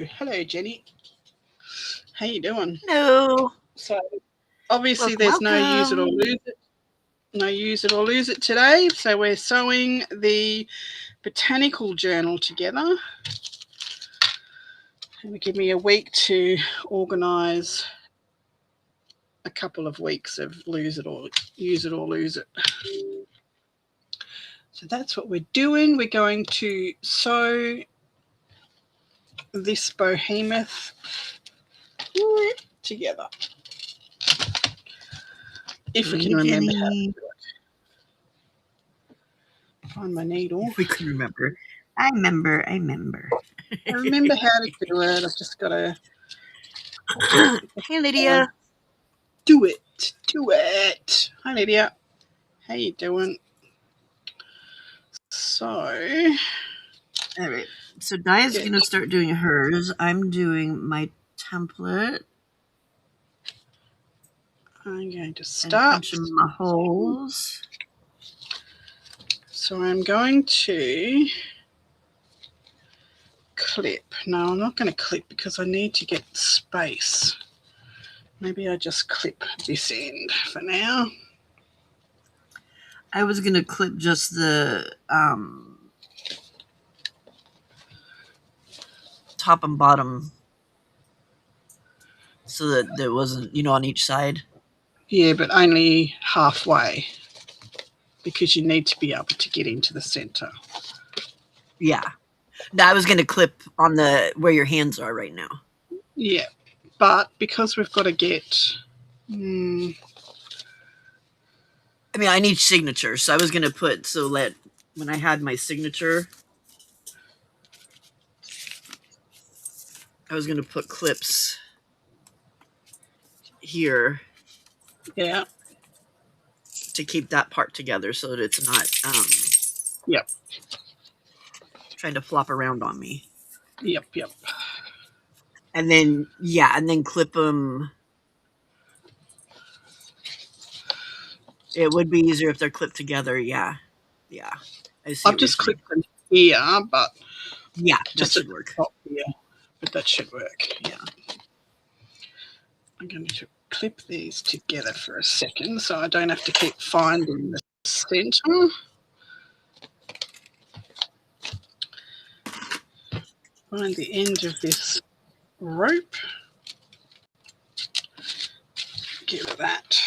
Hello, Jenny. How you doing? Hello. So obviously Welcome, there's no use it or welcome. lose it. No use it or lose it today. So we're sewing the botanical journal together. And give me a week to organise a couple of weeks of lose it or use it or lose it. So that's what we're doing. We're going to sew this behemoth together. If we can remember how to do it. Find my needle. If we can remember. I remember. I remember how to do it. I've just got to. Hey, Lydia. Do it. Hi, Lydia. How you doing? So. All right. So Dia's going to start doing hers. I'm doing my template. I'm going to start. And punching my holes. So I'm going to clip. No, I'm not going to clip because I need to get space. Maybe I just clip this end for now. I was going to clip just the top and bottom so that there wasn't, on each side. Yeah, but only halfway because you need to be able to get into the center. Yeah. I was going to clip on the where your hands are right now. Yeah, but because we've got to get... I mean, I need signatures, so I was going to put, when I had my signature, I was going to put clips here. Yeah. To keep that part together so that it's not Yep. Trying to flop around on me. Yep. And then clip them. It would be easier if they're clipped together. Yeah. I see. I've just clipped them here, but yeah, just that should work. Here, but that should work. Yeah. I'm going to clip these together for a second so I don't have to keep finding the center. Find the end of this rope. Give it that.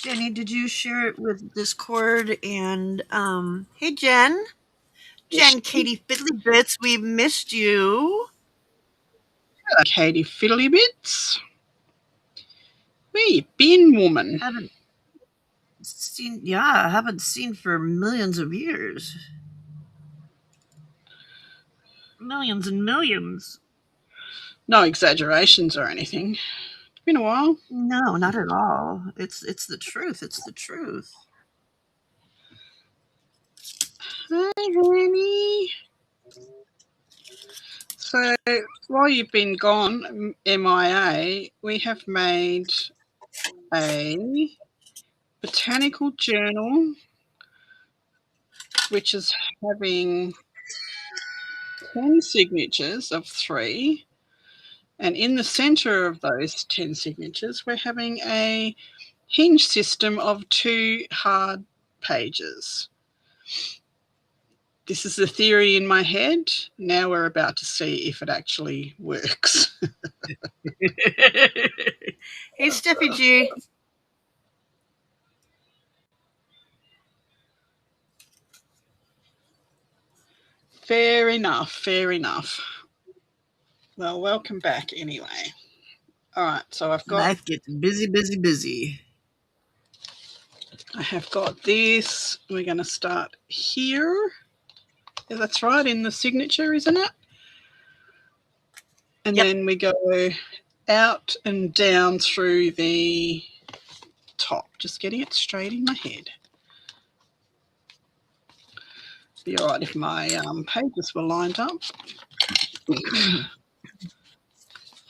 Jenny, did you share it with Discord? And hey, Jen, Katie Fiddly Bits, we missed you. Hello, Katie Fiddly Bits. Where you been, woman? Haven't seen for millions of years. Millions and millions. No exaggerations or anything. It's been a while. No, not at all. It's the truth. It's the truth. Hi, honey. So while you've been gone, MIA, we have made a botanical journal, which is having 10 signatures of 3. And in the center of those 10 signatures, we're having a hinge system of 2 hard pages. This is the theory in my head. Now we're about to see if it actually works. Hey, Steffi G. Fair enough. Well, welcome back anyway. All right, so I've got... Life gets busy. I have got this. We're going to start here. Yeah, that's right, in the signature, isn't it? And then we go out and down through the top. Just getting it straight in my head. Be all right if my pages were lined up.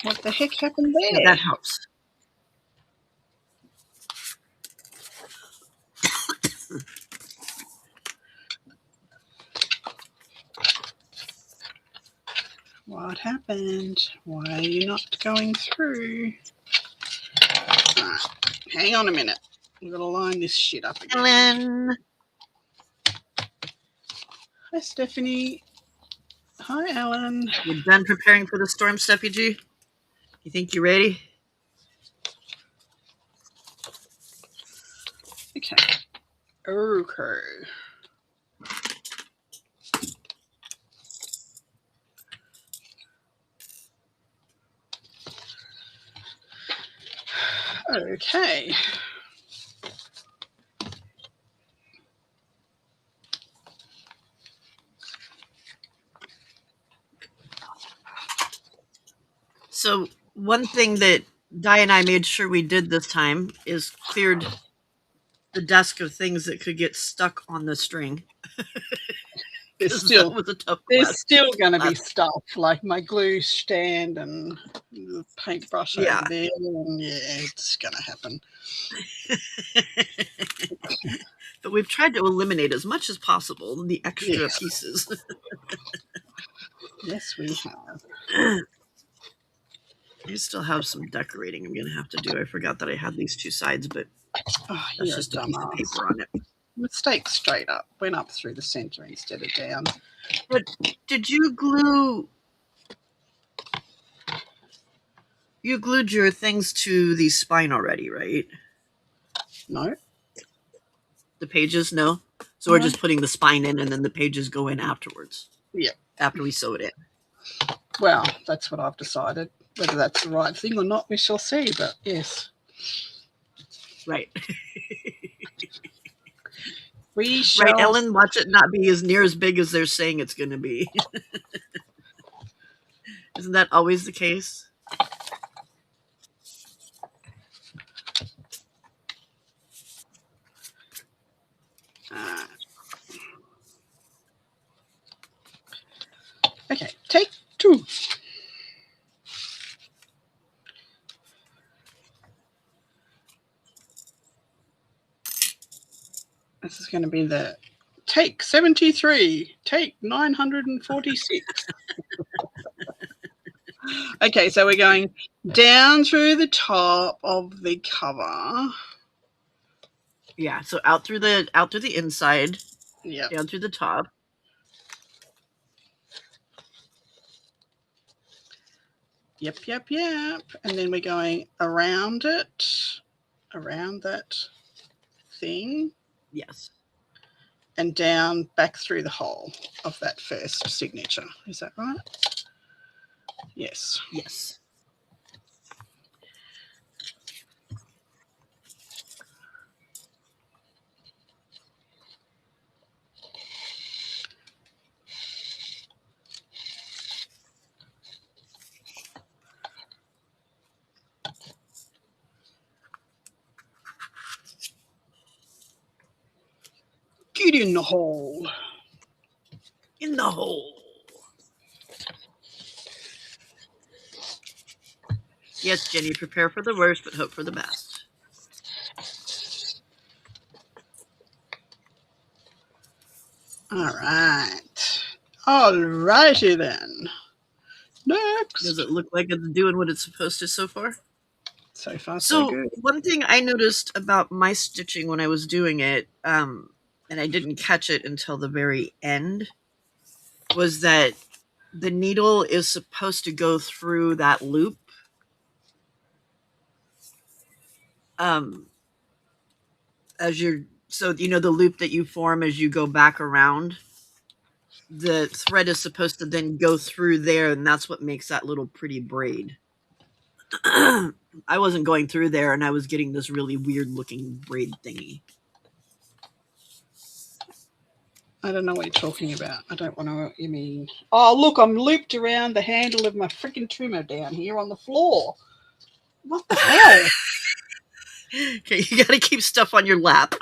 What the heck happened there? Yeah, that helps. What happened? Why are you not going through? Right. Hang on a minute. We've got to line this shit up again. Ellen. Hi, Stephanie. Hi, Alan. You done preparing for the storm, Steffi G? You think you're ready? Okay. Okay. Okay. So one thing that Di and I made sure we did this time is cleared the desk of things that could get stuck on the string. There's That was a tough there's still going to be class. stuff like my glue stand and the paintbrush over there, and yeah, it's going to happen. But we've tried to eliminate as much as possible the extra pieces. Yes, we have. I still have some decorating I'm going to have to do. I forgot that I had these two sides, but that's just a piece of paper on it. Mistake straight up. Went up through the center instead of down. But did you glue... You glued your things to the spine already, right? No. The pages, no? So we're just putting the spine in and then the pages go in afterwards. Yeah. After we sew it in. Well, that's what I've decided. Whether that's the right thing or not, we shall see, but yes. Right. We shall. Right, Ellen, watch it not be as near as big as they're saying it's going to be. Isn't that always the case? Okay, take 2. This is going to be the take 73, take 946. Okay, so we're going down through the top of the cover. Yeah, so out through the inside. Yeah. Down through the top. Yep. And then we're going around it, around that thing. Yes. And down back through the hole of that first signature. Is that right? Yes. Yes. Get in the hole. In the hole. Yes, Jenny, prepare for the worst, but hope for the best. All right. All righty then. Next. Does it look like it's doing what it's supposed to so far? So far, so good. One thing I noticed about my stitching when I was doing it, and I didn't catch it until the very end, was that the needle is supposed to go through that loop. As you're, so you know the loop that you form as you go back around, the thread is supposed to then go through there, and that's what makes that little pretty braid. I wasn't going through there, and I was getting this really weird looking braid thingy. I don't know what you're talking about. I don't want to know what you mean. Oh, look, I'm looped around the handle of my freaking trimmer down here on the floor. What the hell? Okay, you got to keep stuff on your lap.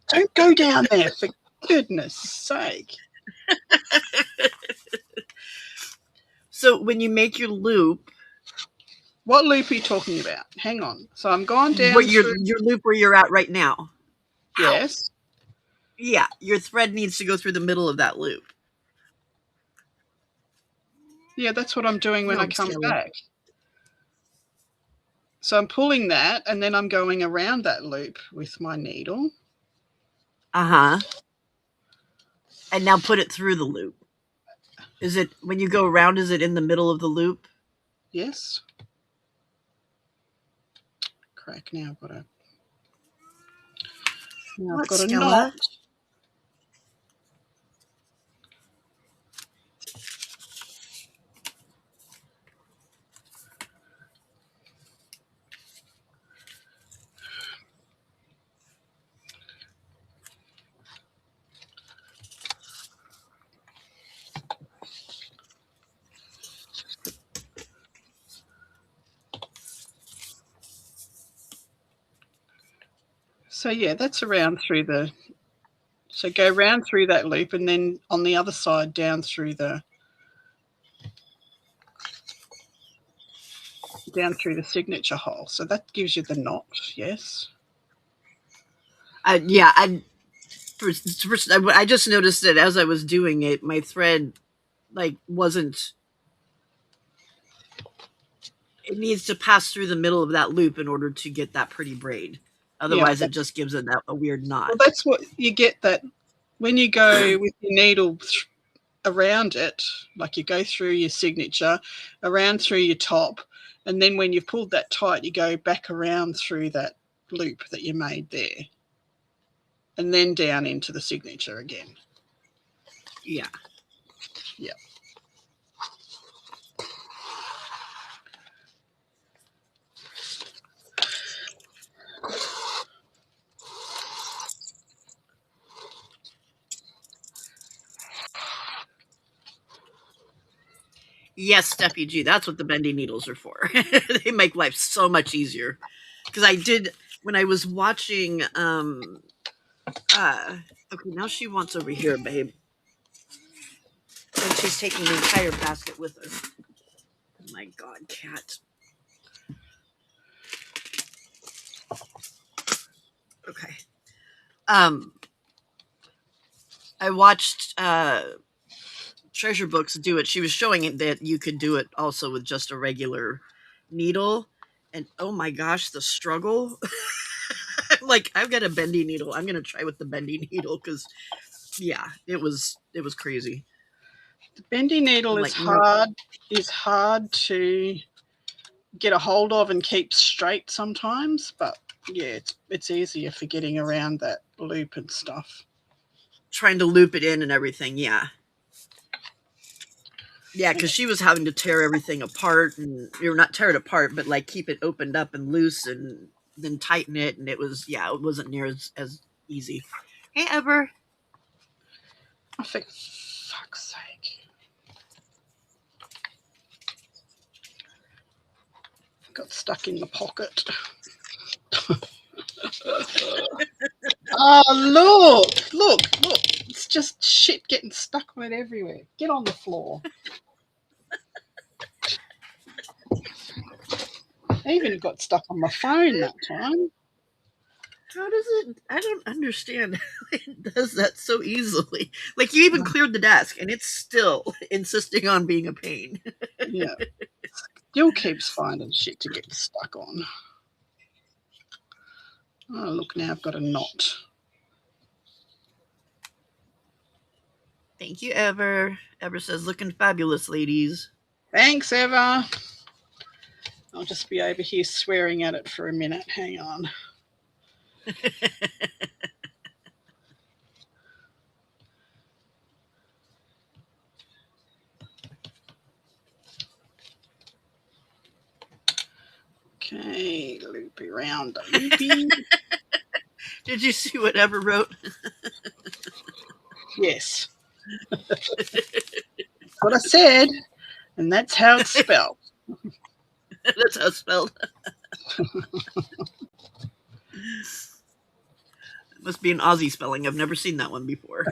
Don't go down there, for goodness sake. So when you make your loop... What loop are you talking about? Hang on. So I'm gone down your loop where you're at right now. Yes. Yeah, your thread needs to go through the middle of that loop. Yeah, that's what I'm doing when I No, come Stella. back. So I'm pulling that and then I'm going around that loop with my needle. Uh-huh. And now put it through the loop. Is it when you go around, is it in the middle of the loop? Yes. Crack. Now I've What, got a knot. Stella? So yeah, that's around through the. So go round through that loop and then on the other side down through the signature hole. So that gives you the knot. Yes. Yeah, I just noticed that as I was doing it, my thread like wasn't. It needs to pass through the middle of that loop in order to get that pretty braid. Yeah. Otherwise, it just gives it a weird Well, knot. that's what you get. That when you go with your needle around it, like you go through your signature, around through your top, and then when you've pulled that tight, you go back around through that loop that you made there, and then down into the signature again. Yeah. Yeah. Yes, Steffi G. That's what the bendy needles are for. They make life so much easier. Because I did when I was watching. Okay, now she wants over here, babe, and she's taking the entire basket with her. Oh my God, cat. Okay. Um, I watched Treasure Books do it. She was showing it that you could do it also with just a regular needle. And oh my gosh, the struggle. I'm like, I've got a bendy needle. I'm gonna try with the bendy needle because yeah, it was crazy. The bendy needle I'm is like, no, hard to get a hold of and keep straight sometimes, but yeah, it's easier for getting around that loop and stuff. trying to loop it in and everything. Yeah, yeah, because she was having to tear everything apart and or not tear it apart, but like keep it opened up and loose and then tighten it, and it was yeah, it wasn't near as easy. Hey, Ever. I think, fuck's sake, got stuck in the pocket. Oh, look. It's just shit getting stuck on it everywhere. Get on the floor. I even got stuck on my phone that time. How does it? I don't understand how it does that so easily. Like you even cleared the desk, and it's still insisting on being a pain. Yeah, still keeps finding shit to get stuck on. Oh, look, now I've got a knot. Thank you, Ever. Ever says, "Looking fabulous, ladies." Thanks, Eva. I'll just be over here swearing at it for a minute. Hang on. Okay, loopy round the loopy. Did you see what Ever wrote? Yes, that's what I said, and that's how it's spelled. That's how it's spelled. It must be an Aussie spelling. I've never seen that one before.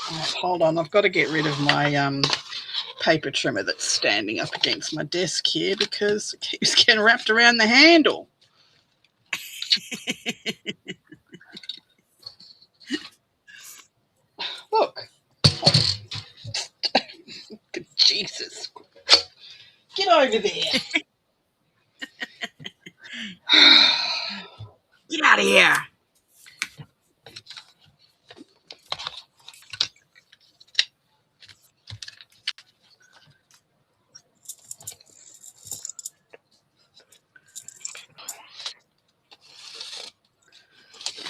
Right, hold on, I've got to get rid of my paper trimmer that's standing up against my desk here because it keeps getting wrapped around the handle. over there. Get out of here.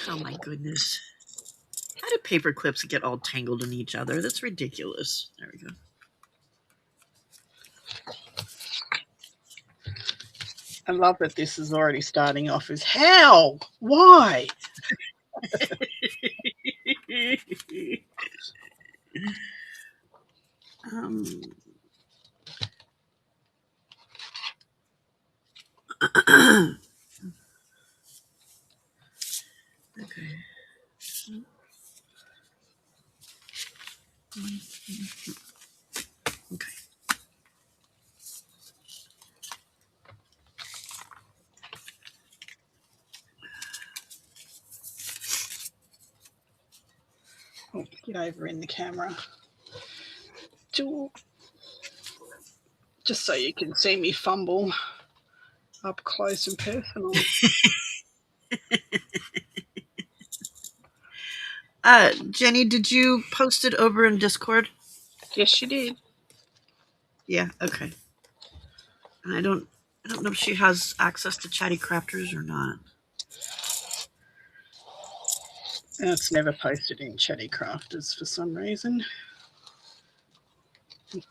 Oh my goodness. How do paper clips get all tangled in each other? That's ridiculous. There we go. I love that this is already starting off as how? Why? um, okay. Okay. Oh, get over in the camera. Just so you can see me fumble up close and personal. Jenny, did you post it over in Discord? Yes, she did. Yeah, okay. And I don't know if she has access to Chatty Crafters or not. And it's never posted in Chatty Crafters for some reason.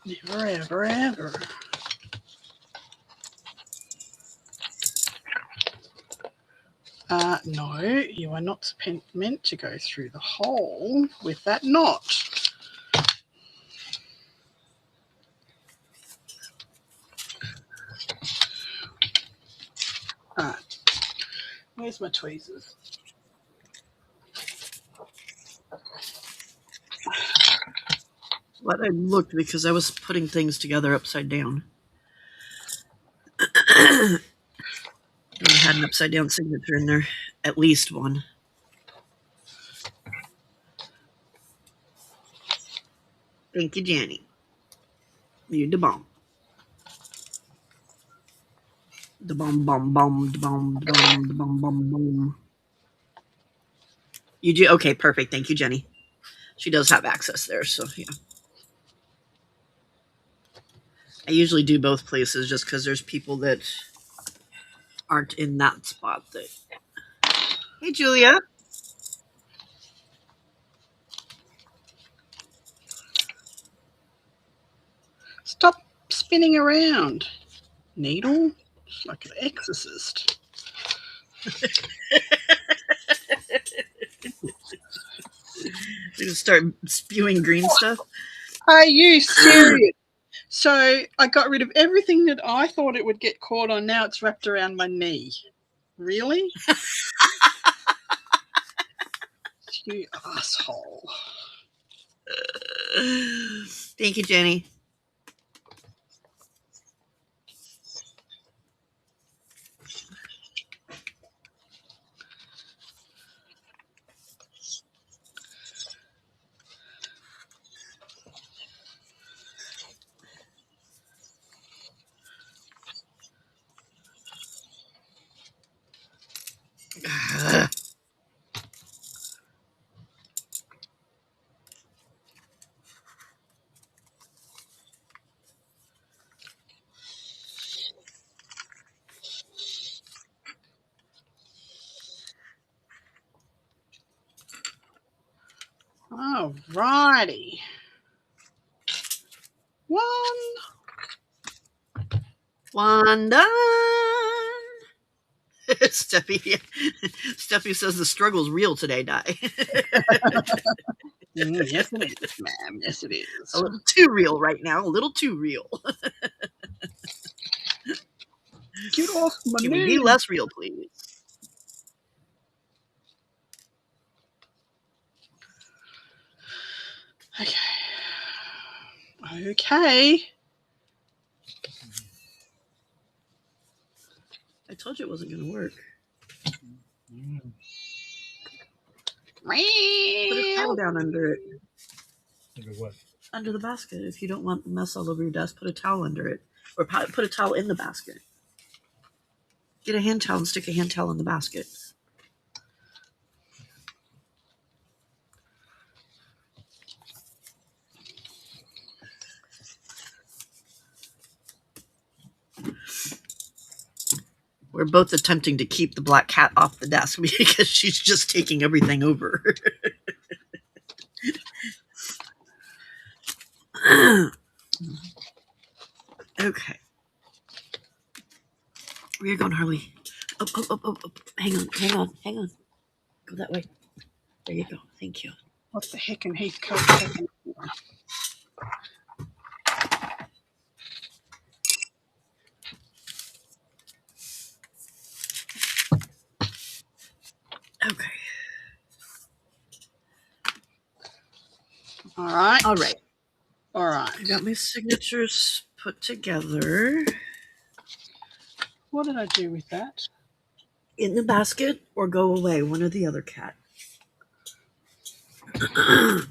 Never, ever, ever. No, you are not meant to go through the hole with that knot. Alright, where's my tweezers? But I looked because I was putting things together upside down. And I had an upside down signature in there. At least one. Thank you, Jenny. You're the bomb. The bomb, bomb, bomb, the bomb, the bomb, the bomb, bomb, bomb. You do? Okay, perfect. Thank you, Jenny. She does have access there, so yeah. I usually do both places just because there's people that aren't in that spot. Hey, Julia. Stop spinning around, needle, like an exorcist. We just start spewing green stuff. Are you serious? So I got rid of everything that I thought it would get caught on. Now it's wrapped around my knee. Really? You asshole. Thank you, Jenny. Alrighty. One done. Steffi says the struggle's real today, Di. Yes, it is, ma'am. Yes, it is. A little too real right now. A little too real. Get off my Can knee. we be less real, please? Okay. Okay. I told you it wasn't going to work. Put a towel down under it. Under what? Under the basket. If you don't want mess all over your desk, put a towel under it. Or put a towel in the basket. Get a hand towel and stick a hand towel in the basket. We're both attempting to keep the black cat off the desk because she's just taking everything over. Okay. Where you going, Harley? Up, up, up, up, up. Hang on, hang on, hang on. Go that way. There you go. Thank you. What the heck and Heathcote happened? Okay. All right. All right. All right. I got my signatures put together. What did I do with that? In the basket or go away, one or the other, cat. I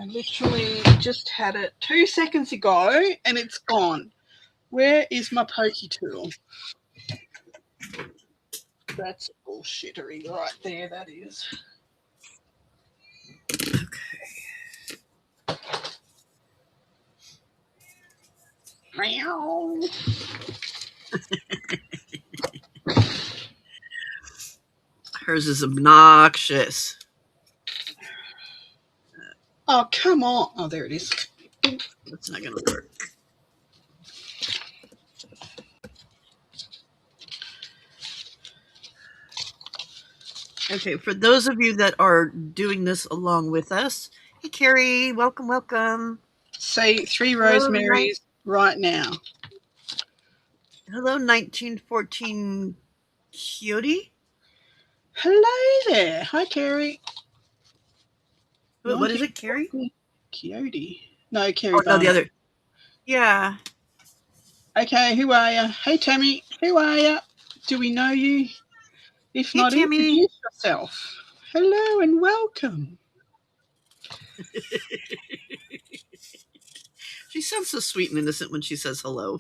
literally just had it 2 seconds ago and it's gone. Where is my pokey tool? That's bullshittery right there, that is. Okay. Meow. Hers is obnoxious. Oh, come on. Oh, there it is. That's not going to work. Okay, for those of you that are doing this along with us, hey, Carrie, welcome, welcome. Say 3 Hello, rosemaries right now. Hello, 1914 Coyote. Hello there. Hi, Carrie. What is it, Carrie? Coyote. No, Carrie Oh, no, the Barnett. other. Yeah. Okay, who are you? Hey, Tammy. Who are you? Do we know you? If Hey, not, Tammy. introduce yourself. Hello and welcome. She sounds so sweet and innocent when she says hello.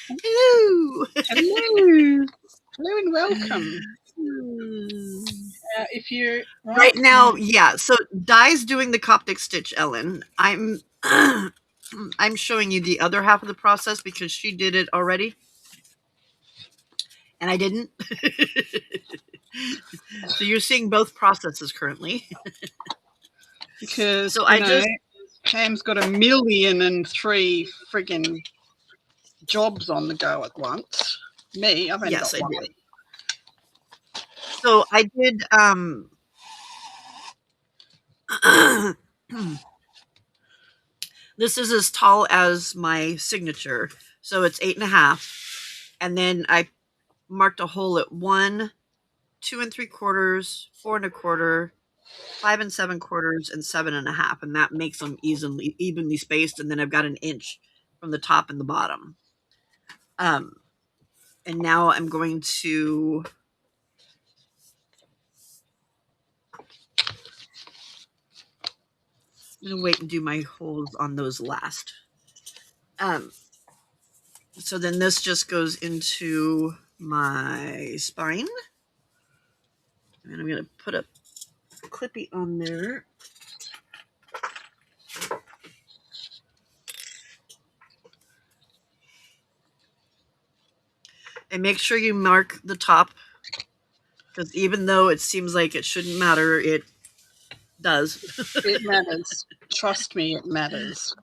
Hello. Hello. Hello and welcome. If you're Right now, yeah. So Di's doing the Coptic stitch, Ellen. I'm I'm showing you the other half of the process because she did it already. And I didn't. So you're seeing both processes currently. because So Pam's got 1,000,003 friggin' jobs on the go at once. Me, I've only yes, got I one. did. So I did this is as tall as my signature. So it's 8.5. And then I marked a hole at 1, 2 3/4, 4 1/4, 5 7/4, and 7.5, and that makes them evenly spaced. And then I've got an inch from the top and the bottom. And now I'm going to wait and do my holes on those last. So then this just goes into my spine. And I'm going to put a clippy on there. And make sure you mark the top, because even though it seems like it shouldn't matter, it does. It matters. Trust me, it matters.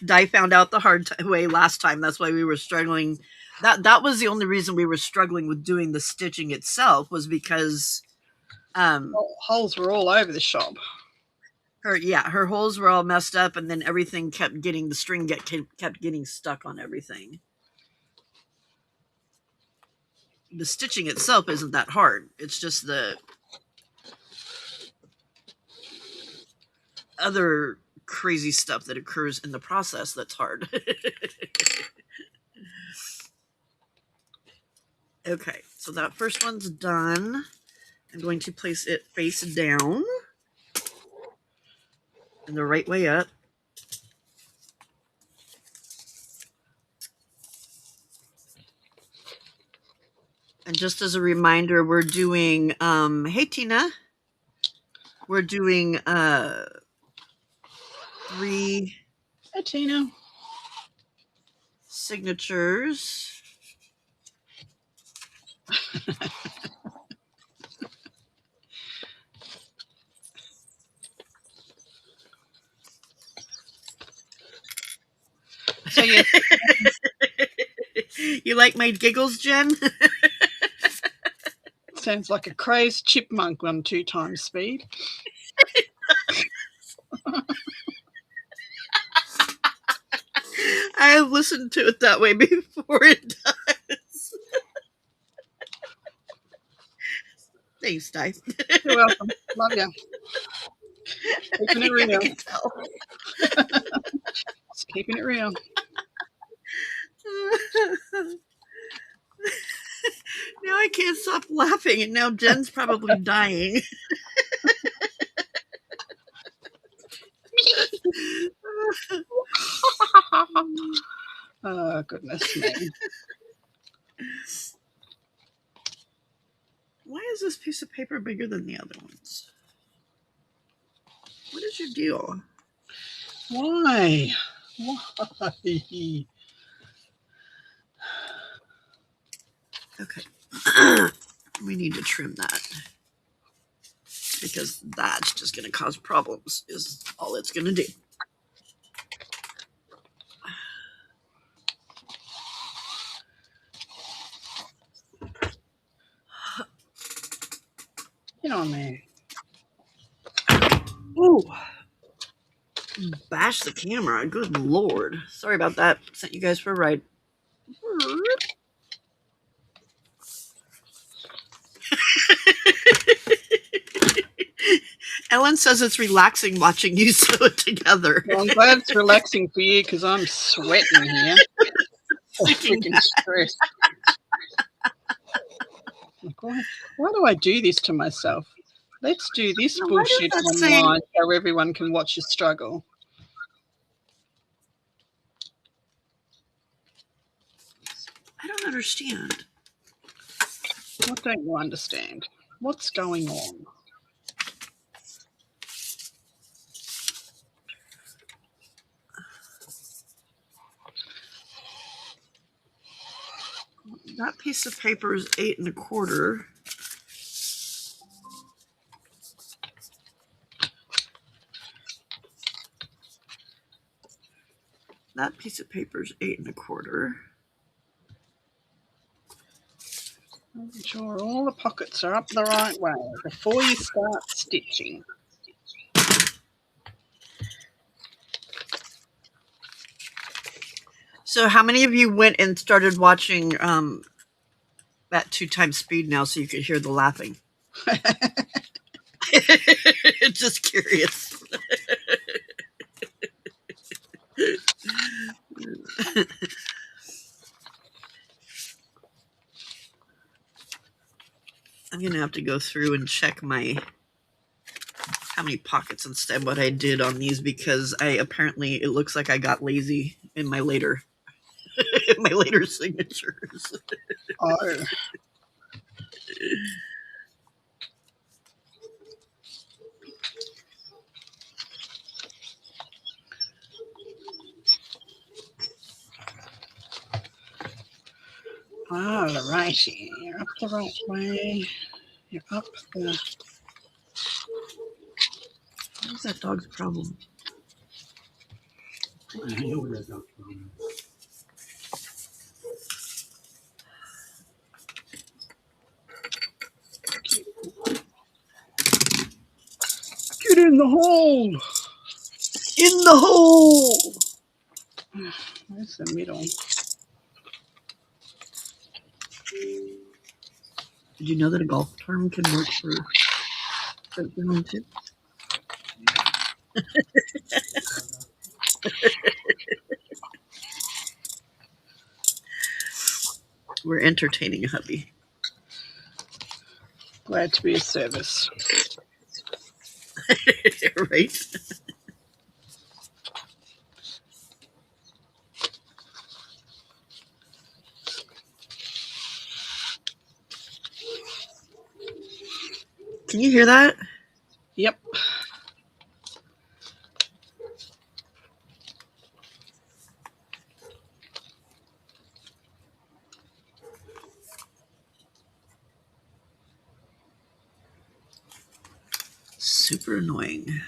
Di found out the hard way last time. That's why we were struggling. That was the only reason we were struggling with doing the stitching itself, was because holes were all over the shop. Her holes were all messed up, and then everything kept getting, the string kept getting stuck on everything. The stitching itself isn't that hard. It's just the other crazy stuff that occurs in the process that's hard. Okay, so that first one's done. I'm going to place it face down. and the right way up. And just as a reminder, we're doing, hey Tina, we're doing 3 Hey, Tina. signatures. So, yes, You like my giggles, Jen? sounds like a crazed chipmunk on 2 times speed. I have listened to it that way before it does. Thanks, Dice. You're welcome. Love you. Keeping it Yeah, I real. can tell. Just keeping it real. Now I can't stop laughing, and now Jen's probably dying. Oh, goodness me. Why is this piece of paper bigger than the other ones? What is your deal? Why? Why? Okay. We need to trim that because that's just going to cause problems, is all it's going to do. Get on there. Ooh. Bash the camera. Good Lord. Sorry about that. Sent you guys for a ride. Ellen says it's relaxing watching you sew it together. Well, I'm glad it's relaxing for you because I'm sweating here. Freaking stressed. Like, why do I do this to myself? Let's do this Now, bullshit why does that online so everyone can watch you struggle. I don't understand. What don't you understand? What's going on? That piece of paper is 8 1/4. That piece of paper is 8 1/4. Make sure all the pockets are up the right way before you start stitching. So, how many of you went and started watching at 2 times speed now so you could hear the laughing? Just curious. I'm gonna have to go through and check how many pockets instead what I did on these, because it looks like I got lazy in my later signatures. Oh. All righty. You're up the right way. You're up the... What is that dog's problem? I know what that dog's problem is. Get in the hole! In the hole! Where's the middle? Did you know that a golf term can work for one too? We're entertaining hubby. Glad to be of service. Right? Can you hear that? Yep. Super annoying.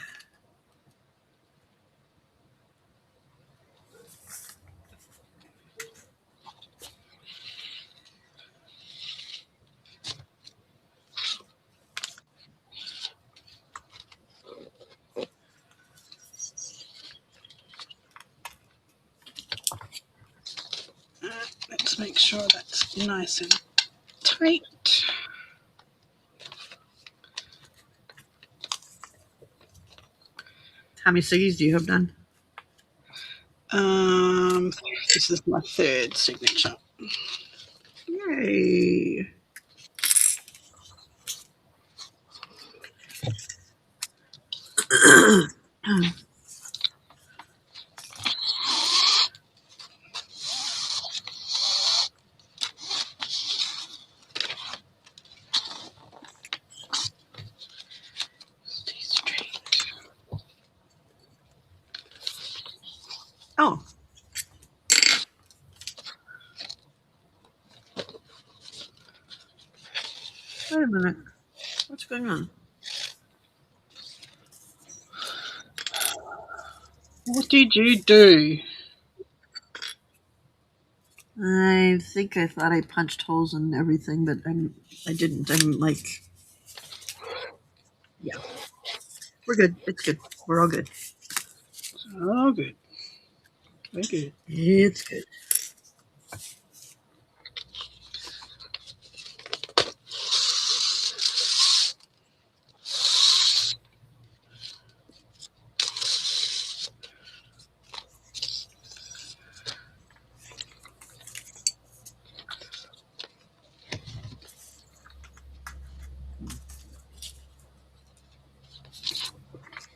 Let's make sure that's nice and tight. How many ciggies do you have done? This is my third signature. Yay. Stay straight. Oh. Wait a minute. What's going on? What did you do? I think I thought I punched holes in everything, but I didn't. I'm like, yeah. We're good. It's good. We're all good. Oh, good. Very good. It's good.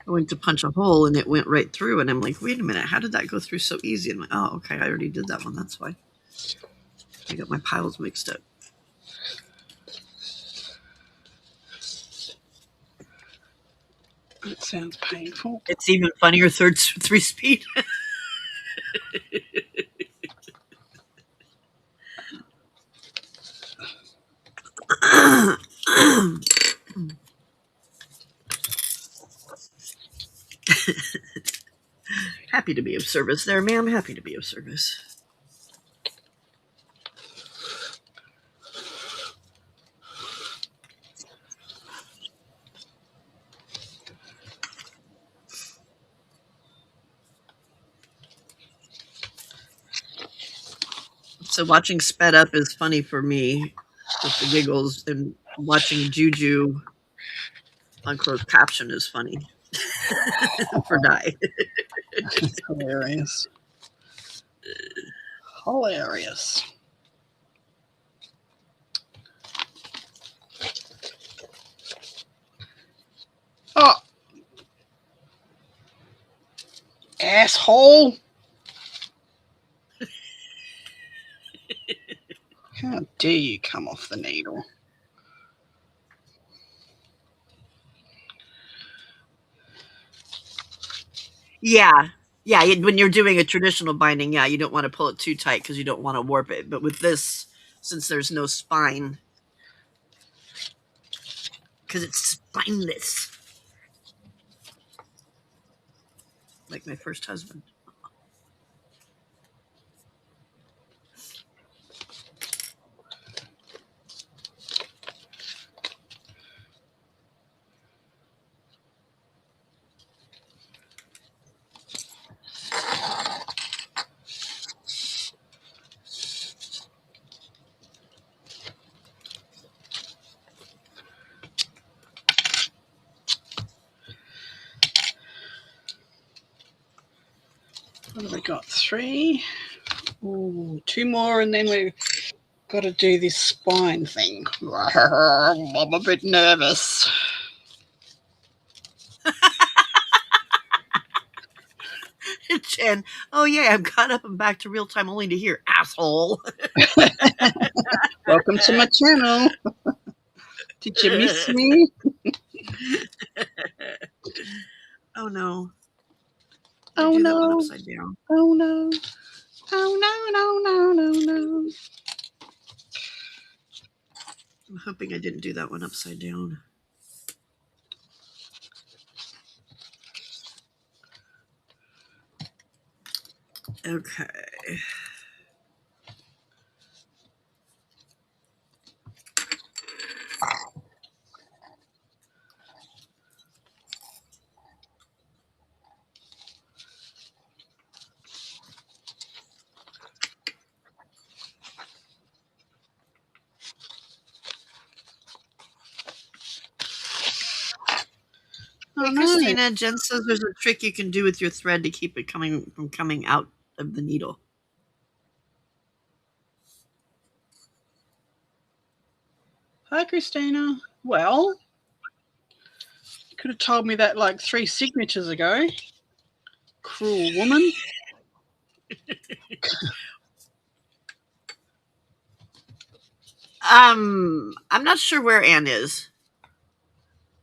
I went to punch a hole and it went right through, and I'm like, wait a minute, how did that go through so easy? And I'm like, oh, okay, I already did that one. That's why. I got my piles mixed up. That sounds painful. It's even funnier third 3-speed. Happy to be of service there, ma'am. Happy to be of service. So watching sped up is funny for me with the giggles, and watching Juju on closed caption is funny for Di. It's hilarious. Hilarious. Oh! Asshole! How dare you come off the needle? Yeah. Yeah, when you're doing a traditional binding, yeah, you don't want to pull it too tight because you don't want to warp it. But with this, since there's no spine, because it's spineless, like my first husband. What have we got? 3. Ooh, 2 more, and then we've got to do this spine thing. I'm a bit nervous. Jen, oh yeah, I'm caught up and back to real time only to hear asshole. Welcome to my channel. Did you miss me? Oh no. Did I Oh do that one no. upside down? Oh no. Oh no, no, no, no, no. I'm hoping I didn't do that one upside down. Okay. Oh Hey, no. Christina, Jen says there's a trick you can do with your thread to keep it from coming out of the needle. Hi, Christina. Well, you could have told me that like 3 signatures ago. Cruel woman. I'm not sure where Anne is.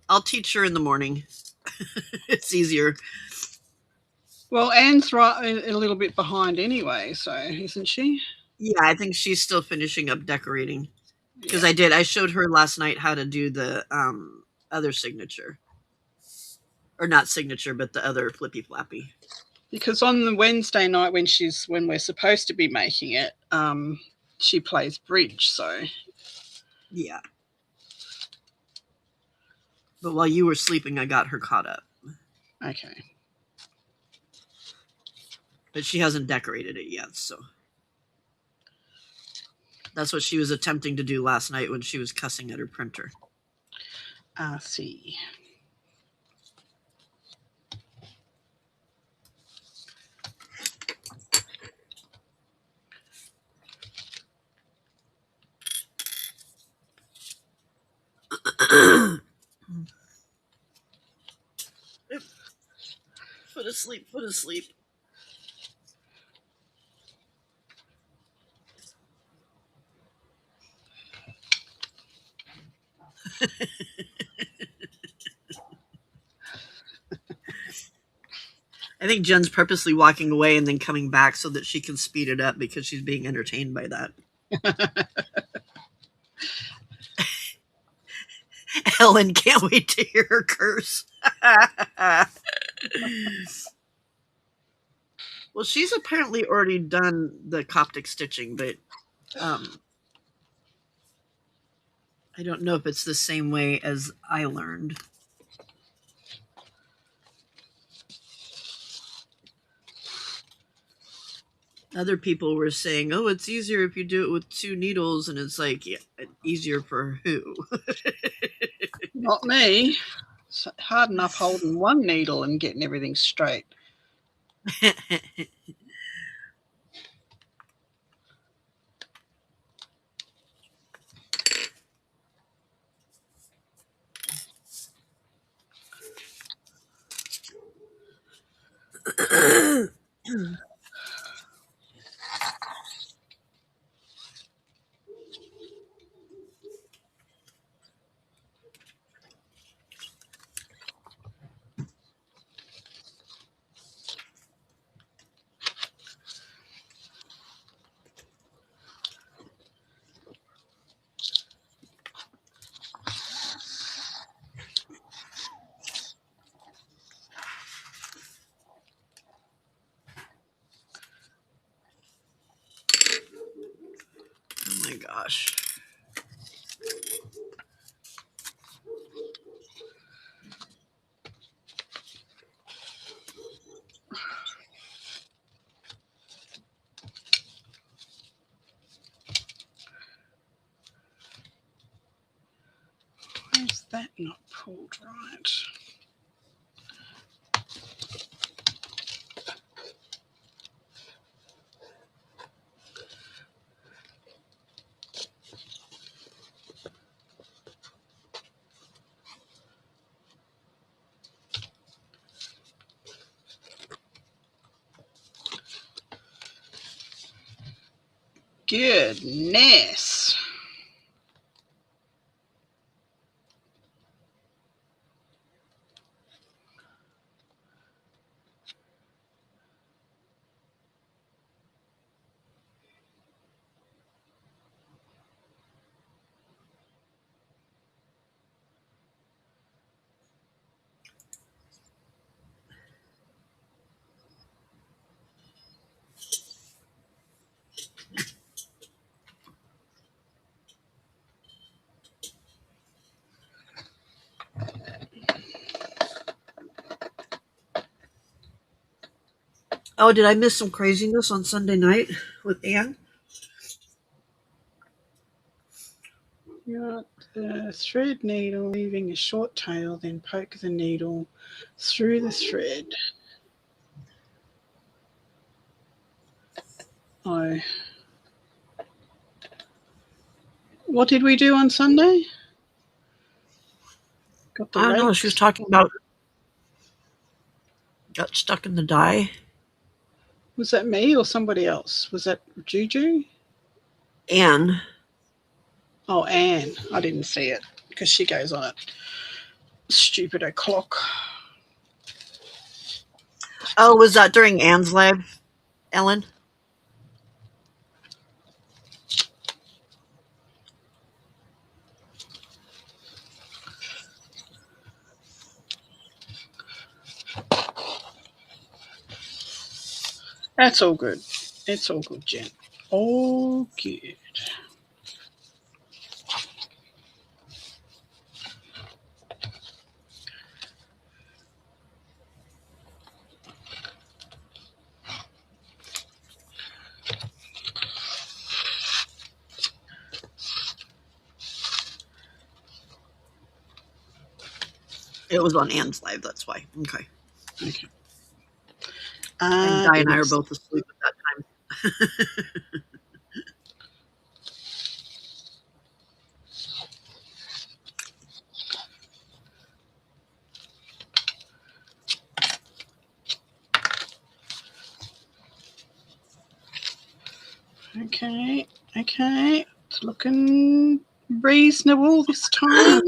I'll teach her in the morning. It's easier. Well, Anne's right a little bit behind anyway, so isn't she? Yeah, I think she's still finishing up decorating. Because Yeah. I showed her last night how to do the other signature. Or not signature, but the other flippy flappy. Because on the Wednesday night when we're supposed to be making it, she plays bridge, so Yeah. But while you were sleeping, I got her caught up. okay. But she hasn't decorated it yet, so. That's what she was attempting to do last night when she was cussing at her printer. I see. Foot asleep, foot asleep. I think Jen's purposely walking away and then coming back so that she can speed it up because she's being entertained by that. Ellen can't wait to hear her curse. Well, she's apparently already done the Coptic stitching, but I don't know if it's the same way as I learned. Other people were saying, "Oh, it's easier if you do it with 2 needles," and it's like, yeah, easier for who? Not me. It's hard enough holding one needle and getting everything straight. Oh my gosh. Why is that not pulled right? Goodness. Oh, did I miss some craziness on Sunday night with Anne? You got the thread needle, leaving a short tail, then poke the needle through the thread. Oh. What did we do on Sunday? Got the I don't know. She was rakes. talking about got stuck in the dye. Was that me or somebody else? Was that Juju? Anne. Oh, Anne. I didn't see it because she goes on it. Stupid o'clock. Oh, was that during Anne's live, Ellen? That's all good. It's all good, Jen. All good. It was on Anne's live, that's why. Okay. Okay. And Di and I are Goodness. both asleep at that time. Okay. Okay. It's looking reasonable this time.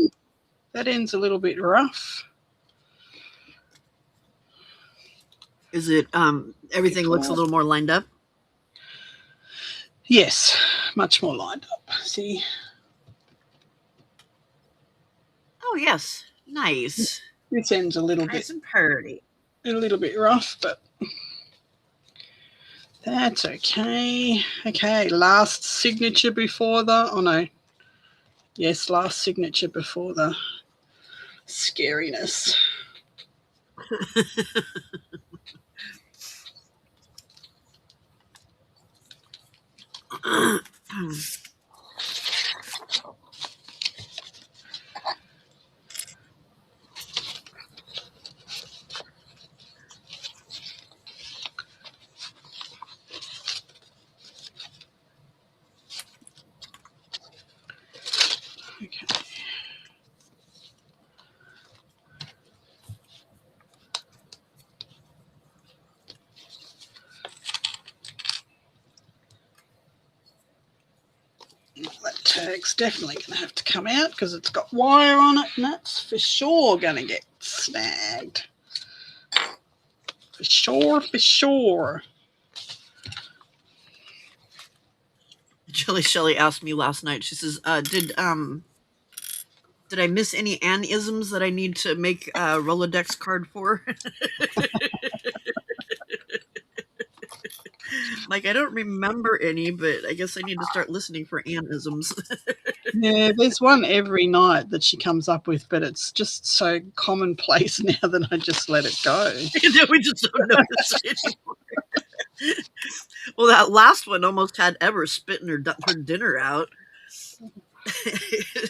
That end's a little bit rough. Is it everything looks a little more lined up? Yes, much more lined up. See? Oh yes. Nice. This end's a little Nice and pretty. bit rough, but that's okay. Okay, last signature before the last signature before the scariness. Okay. That tag's definitely going to have to come out because it's got wire on it, and that's for sure going to get snagged. For sure, for sure. Jelly Shelly asked me last night. She says, did I miss any Anne-isms that I need to make a Rolodex card for?" Like, I don't remember any, but I guess I need to start listening for Anne-isms. Yeah, there's one every night that she comes up with, but it's just so commonplace now that I just let it go. We just don't notice it anymore. Well, that last one almost had Ever spitting her dinner out.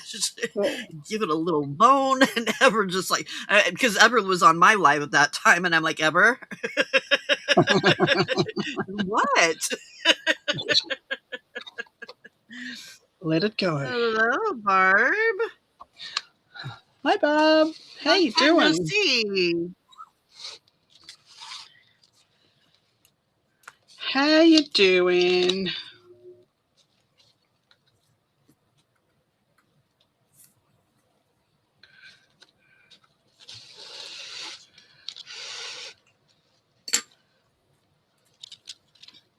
Just give it a little bone, and Ever just like, because Ever was on my live at that time, and I'm like, Ever, what? Let it go. Hello, Barb. Hi, Bob. How you Long time no doing? see. How you doing?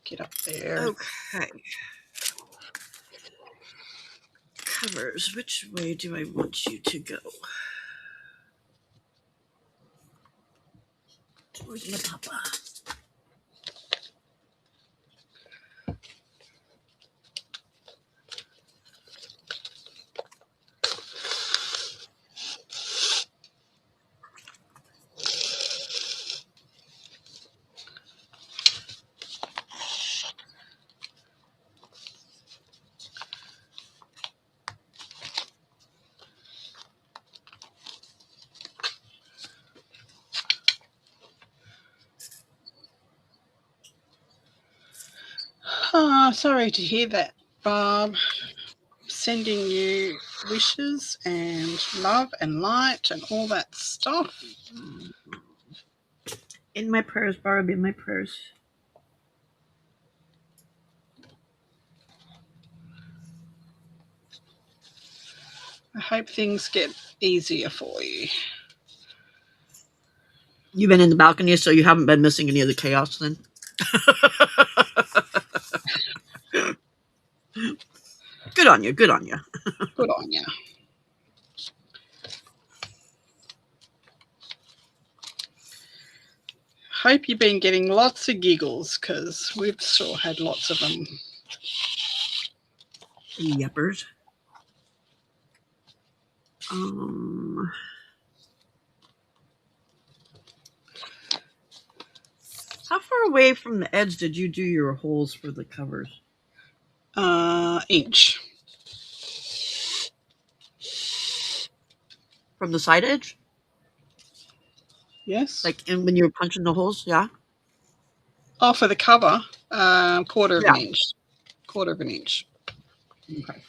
Get up there. Okay. Covers. Which way do I want you to go? Where's my papa? sorry to hear that, Bob. Sending you wishes and love and light and all that stuff. In my prayers, Barb, in my prayers. I hope things get easier for you. You've been in the balcony, so you haven't been missing any of the chaos then? Good on you, good on you. Good on you. Hope you've been getting lots of giggles, because we've sure had lots of them. Yuppers. How far away from the edge did you do your holes for the covers? Inch. From the side edge? Yes. Like when you were punching the holes, yeah? Oh, for the cover, quarter of Yeah. an inch. Quarter of an inch. Okay.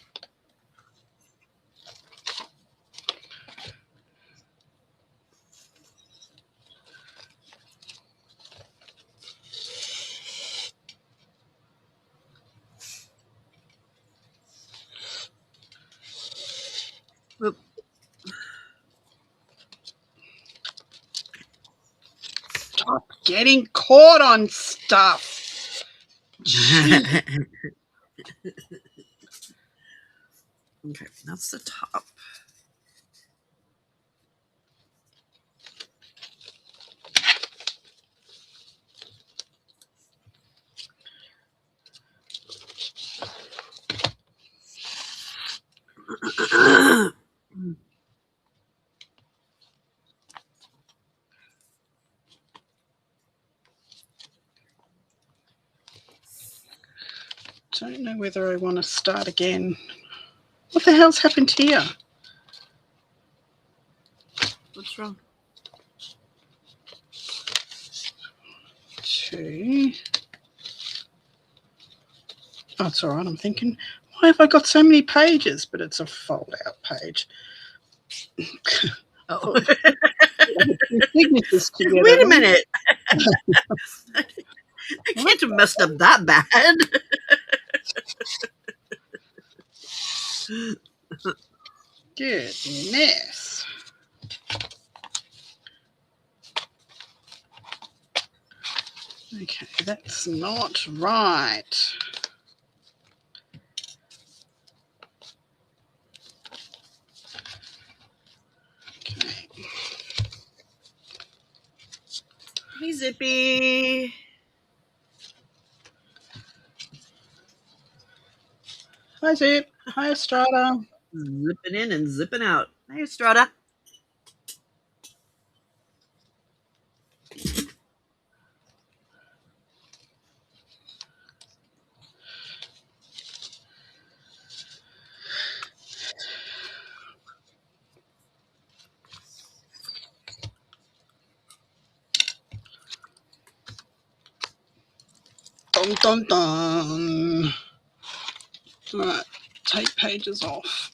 Oop. Stop getting caught on stuff. Okay, that's the top. Don't know whether I want to start again. What the hell's happened here? What's wrong? 2. Oh, it's all right. I'm thinking, why have I got so many pages? But it's a fold-out page. Oh. Signatures together. Wait a minute. I can't have messed up that bad. Goodness. Okay, that's not right. Okay. Hey, Zippy. Hi, Zip. Hi, Estrada. Zipping in and zipping out. Hey, Estrada. Dun, dun, dun. All right, take pages off.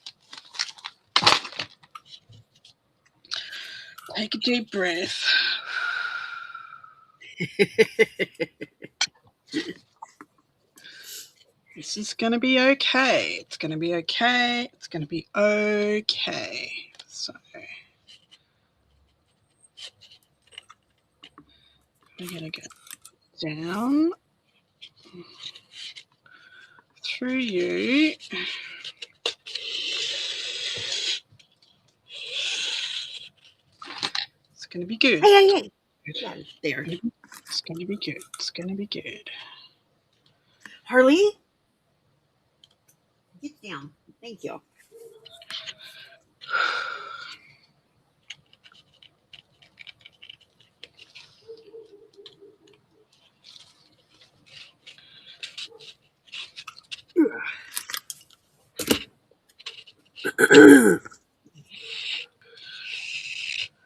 Take a deep breath. This is going to be okay. It's going to be okay. It's going to be okay. So we're going to go down through you. It's going to be good. Hey. Yeah, there. It's going to be good. It's going to be good. Harley? Get down. Thank you.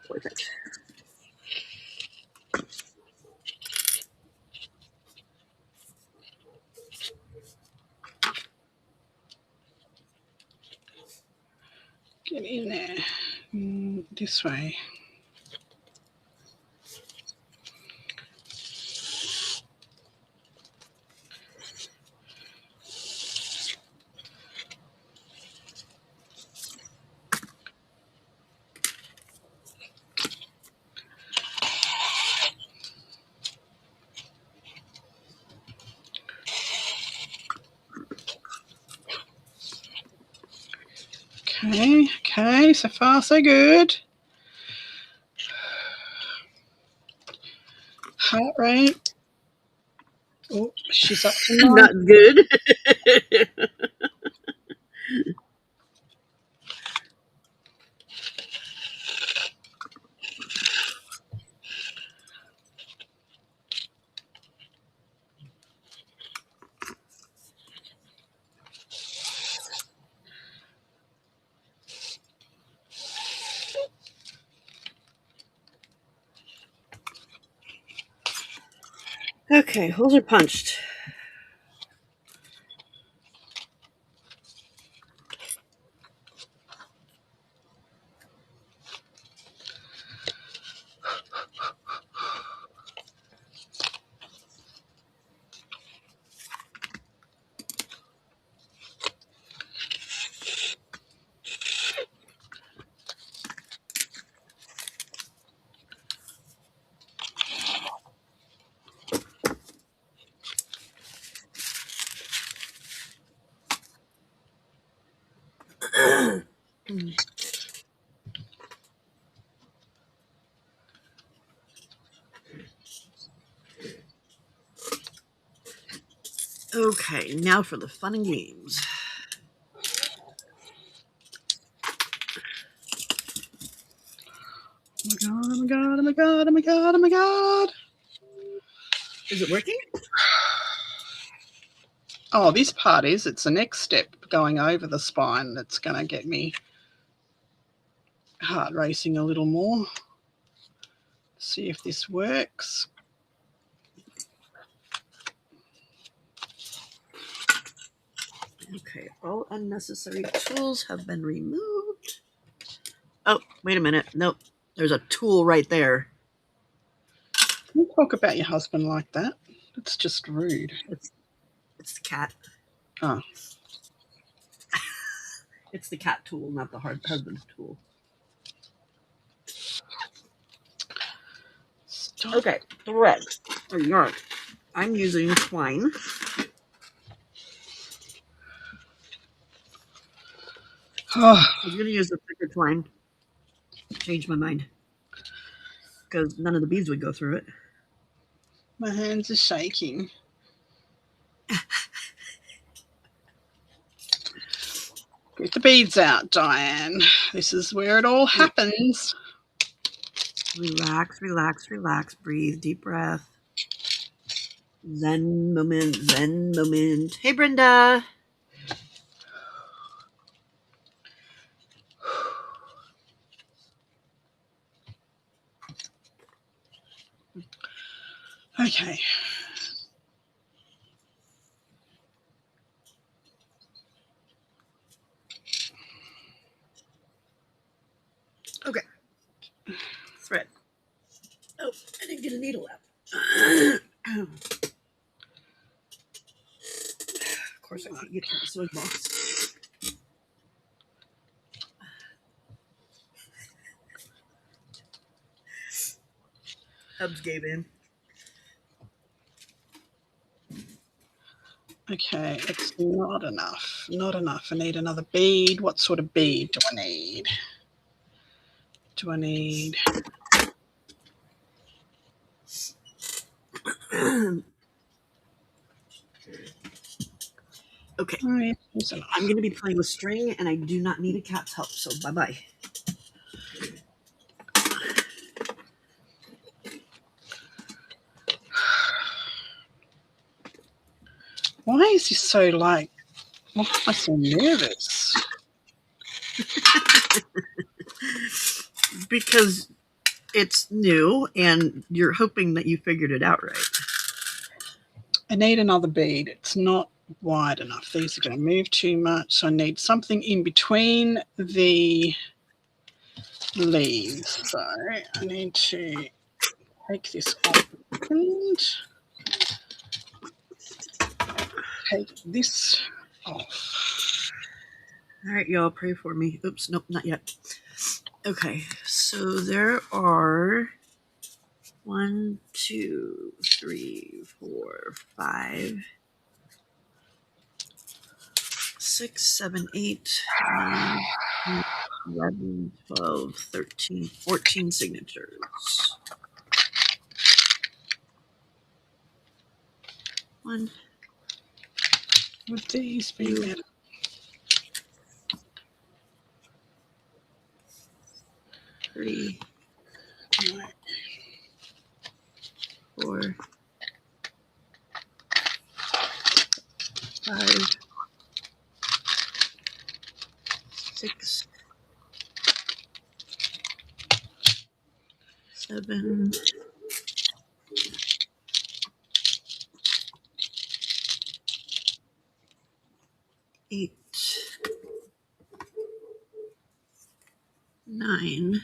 Perfect. Get in there. This way. Okay, so far so good. Heart rate. Oh, she's up to 9. Not good. Okay, holes are punched. Okay, now for the fun and games. Oh my god, oh my god, oh my god, oh my god. Is it working? Oh, this part is. It's the next step going over the spine that's going to get me heart racing a little more. See if this works. Okay, all unnecessary tools have been removed. Oh, wait a minute. Nope, there's a tool right there. Don't talk about your husband like that. That's just rude. It's the cat. Oh. It's the cat tool, not the husband tool. Stop. Okay, thread or yarn. I'm using twine. Oh, I was going to use the thicker twine. Changed my mind because none of the beads would go through it. my hands are shaking. Get the beads out, Diane. This is where it all happens. Relax, relax, relax. Breathe, deep breath. Zen moment, zen moment. Hey, Brenda. Okay. Okay. Thread. Oh, I didn't get a needle out. Of course, I can't get to the sewing box. Hubs gave in. Okay, it's not enough. Not enough. I need another bead. What sort of bead do I need? Do I need... Okay. Oh, yeah, that's enough. I'm going to be playing with string, and I do not need a cat's help, so bye-bye. Why is this so like... Why am I so nervous? Because it's new, and you're hoping that you figured it out right. I need another bead. It's not wide enough. These are going to move too much, so I need something in between the leaves. So I need to take this off and take this off. All right, y'all, pray for me. Oops, nope, not yet. Okay, so there are 1, 2, 3, 4, 5, 6, 7, 8, 9, 10, 11, 12, 13, 14 signatures. 1, Would these be better? 3, No. 4, 5, 6, 7, 8, 9.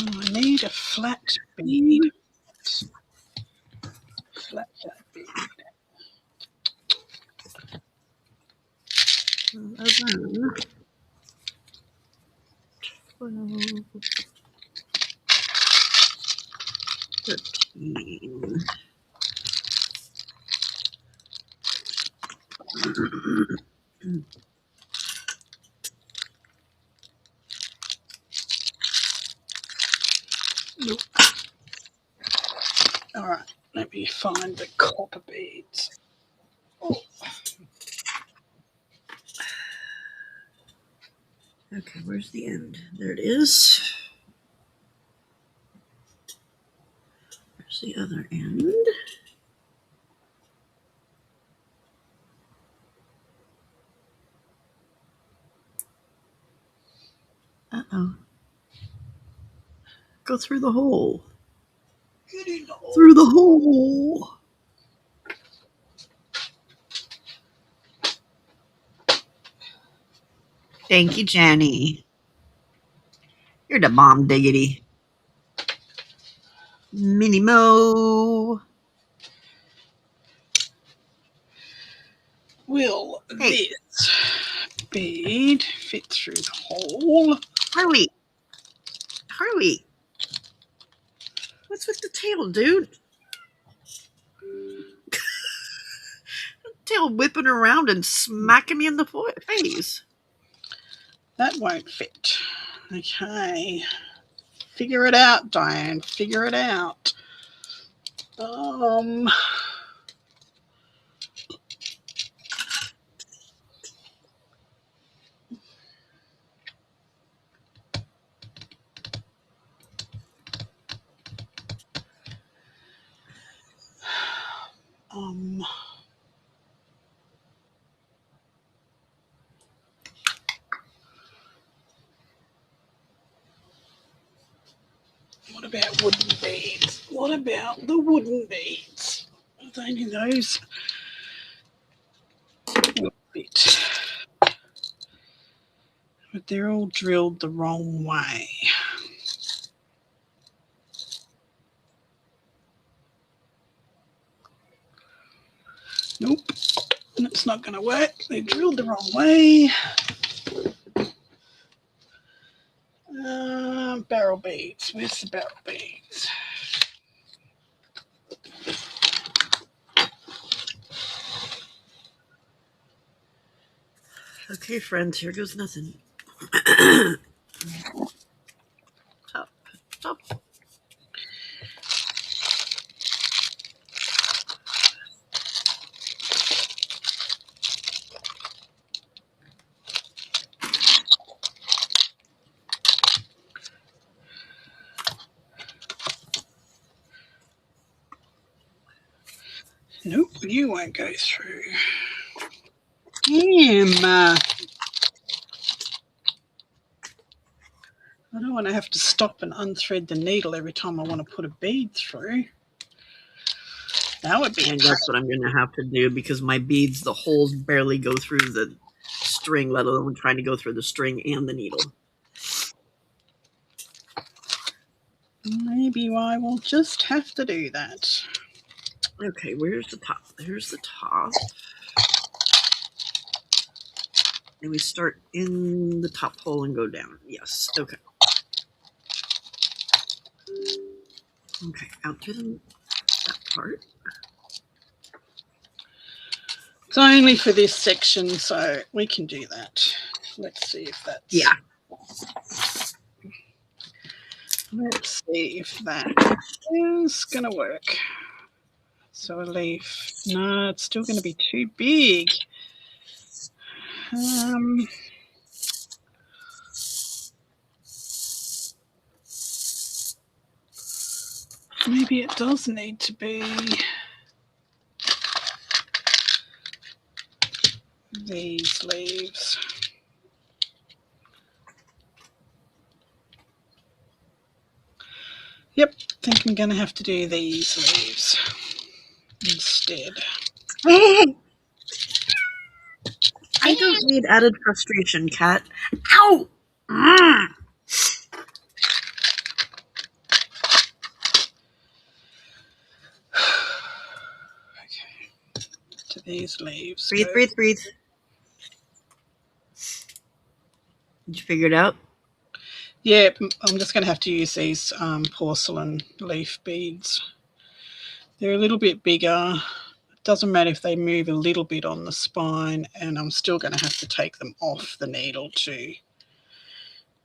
Oh, I need a flat bead. Flat bead. 11, 12, 13. Nope. All right, let me find the copper beads. Oh. Okay, where's the end? There it is. Where's the other end? Uh-oh. Go through the hole. Get in the hole. Through the hole. Thank you, Jenny. You're the bomb diggity. Minnie Mo. Will Hey. this bead fit through the hole? Harley. Harley. What's with the tail, dude? Tail whipping around and smacking me in the face. That won't fit. Okay. Figure it out, Diane. Figure it out. Um, what about wooden beads? What about the wooden beads? Only those will fit. But they're all drilled the wrong way. Nope, it's not going to work. They're drilled the wrong way. Barrel beads. Where's the barrel beads? Okay, friends, here goes nothing. Top, top. Nope, you won't go through. Damn. I don't want to have to stop and unthread the needle every time I want to put a bead through. That would be. And that's what I'm going to have to do because my beads, the holes barely go through the string, let alone trying to go through the string and the needle. Maybe I will just have to do that. Okay, where's the top? There's the top. And we start in the top hole and go down. Yes, okay. Okay, out to that part. It's only for this section, so we can do that. Let's see if that's... Yeah. Let's see if that is going to work. So a leaf. No, it's still going to be too big. Maybe it does need to be these leaves. Yep, I think I'm going to have to do these leaves instead. I don't need added frustration, Kat. Ow! Mm. Okay, to these leaves. Breathe, breathe, breathe. Did you figure it out? Yeah, I'm just going to have to use these porcelain leaf beads. They're a little bit bigger. It doesn't matter if they move a little bit on the spine, and I'm still going to have to take them off the needle to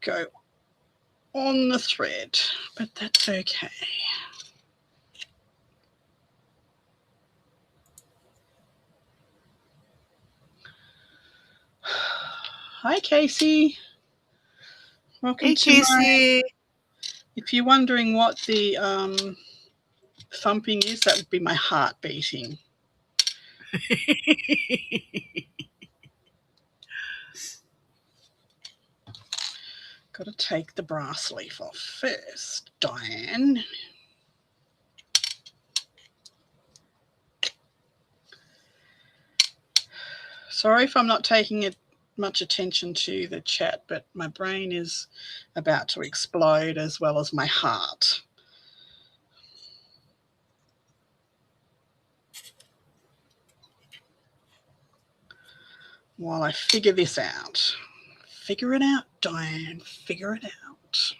go on the thread, but that's okay. Hi, Casey. Welcome to Casey. If you're wondering what the thumping is, that would be my heart beating. Got to take the brass leaf off first, Diane. Sorry if I'm not taking much attention to the chat, but my brain is about to explode as well as my heart. While I figure this out. Figure it out, Diane. Figure it out.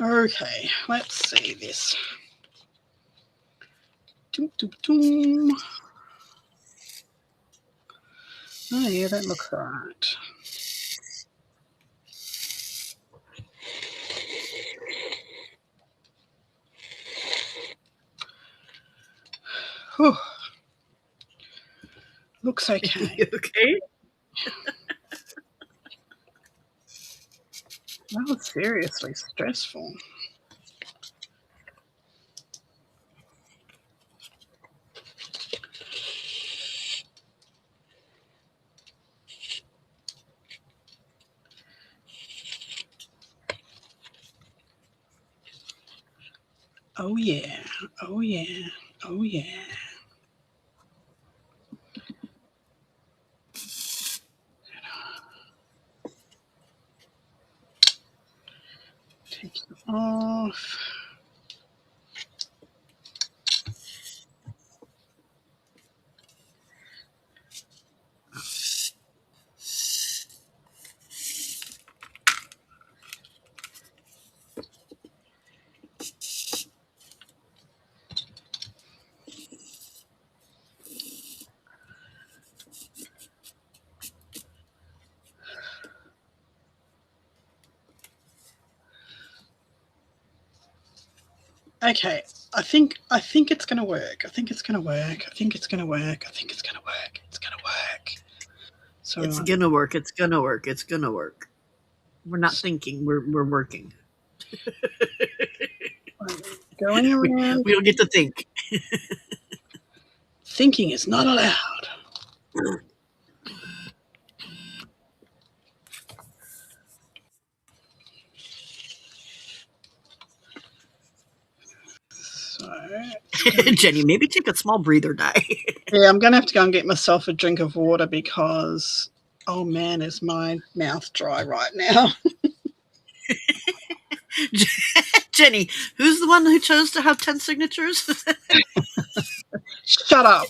Okay, let's see this. Doom, doom, doom. Oh yeah, that looks all right. Whew. Looks okay. Okay. That was seriously stressful. Oh yeah, oh yeah, oh yeah. Take it off. Okay, I think it's gonna work. I think it's gonna work. I think it's gonna work. I think it's gonna work. It's gonna work. So it's gonna work. It's gonna work. It's gonna work. We're not thinking. We're working. Going around. We don't get to think. Thinking is not allowed. Jenny, maybe take a small breather, Di. Yeah, I'm going to have to go and get myself a drink of water because, oh man, is my mouth dry right now. Jenny, who's the one who chose to have 10 signatures? Shut up.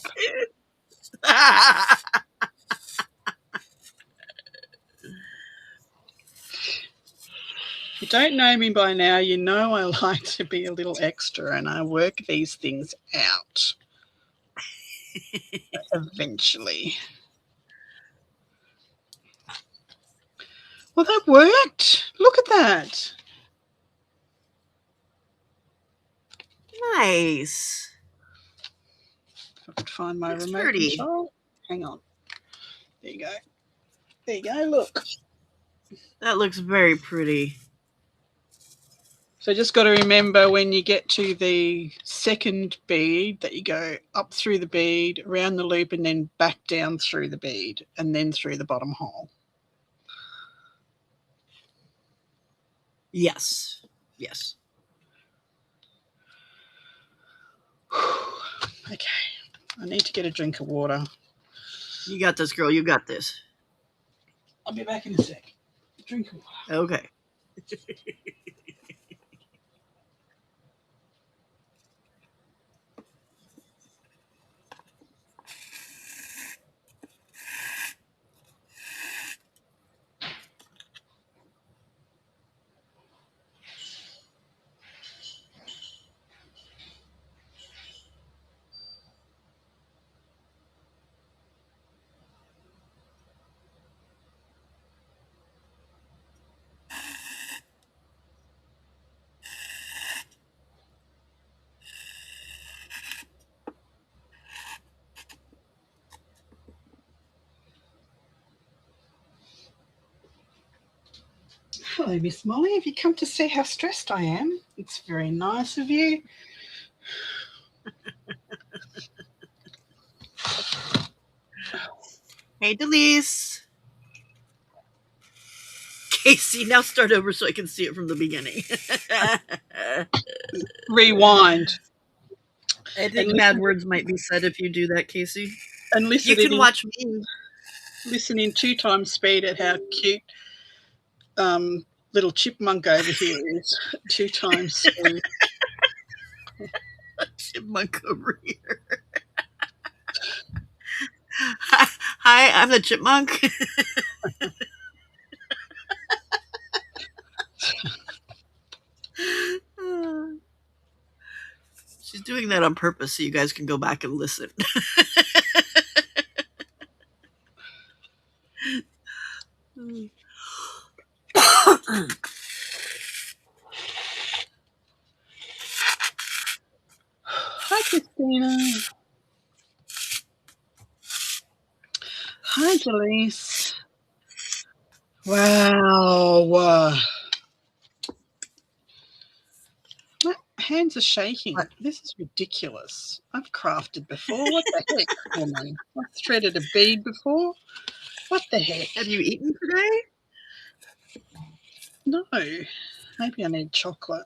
If you don't know me by now, you know I like to be a little extra and I work these things out eventually. Well, that worked. Look at that. Nice. If I could find my Looks remote pretty. control. Hang on. There you go. There you go. Look. That looks very pretty. So just got to remember when you get to the second bead that you go up through the bead, around the loop, and then back down through the bead, and then through the bottom hole. Yes. Yes. Okay. I need to get a drink of water. You got this, girl. You got this. I'll be back in a sec. Drink of water. Okay. Hello, Miss Molly. Have you come to see how stressed I am? It's very nice of you. Hey, Delise. Casey, now start over so I can see it from the beginning. Rewind. I think bad words might be said if you do that, Casey. And listen You can watch me. Listen in 2 times speed at how cute little chipmunk over here is. 2 times speed. Chipmunk over here. Hi, I'm the chipmunk. She's doing that on purpose so you guys can go back and listen. Hi, Christina. Hi, Delise. Wow. My hands are shaking. What? This is ridiculous. I've crafted before. What the heck, woman? I've threaded a bead before. What the heck? Have you eaten today? No. Maybe I need chocolate.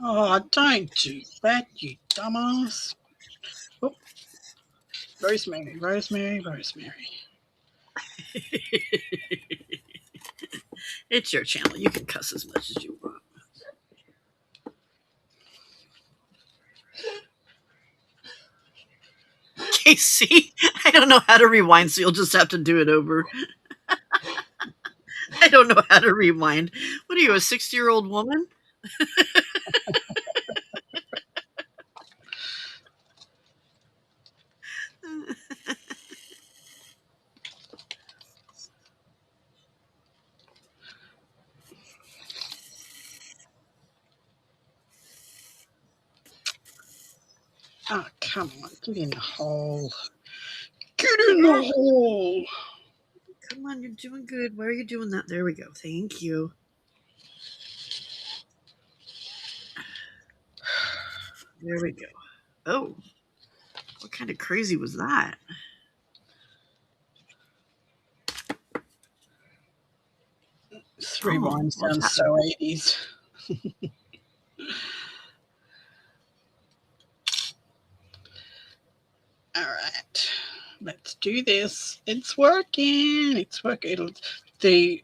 Oh, don't do that, you dumbass. Oh, rosemary. It's your channel. You can cuss as much as you want. Casey, I don't know how to rewind, so you'll just have to do it over. I don't know how to rewind. What are you, a 60-year-old woman? Oh, come on. Get in the hole. Get in the hole. Come on, you're doing good. Why are you doing that? There we go. Thank you. There we go. Oh, what kind of crazy was that? This Oh, rewind what's sounds happening? so 80s. All right, let's do this. It's working. It's working. The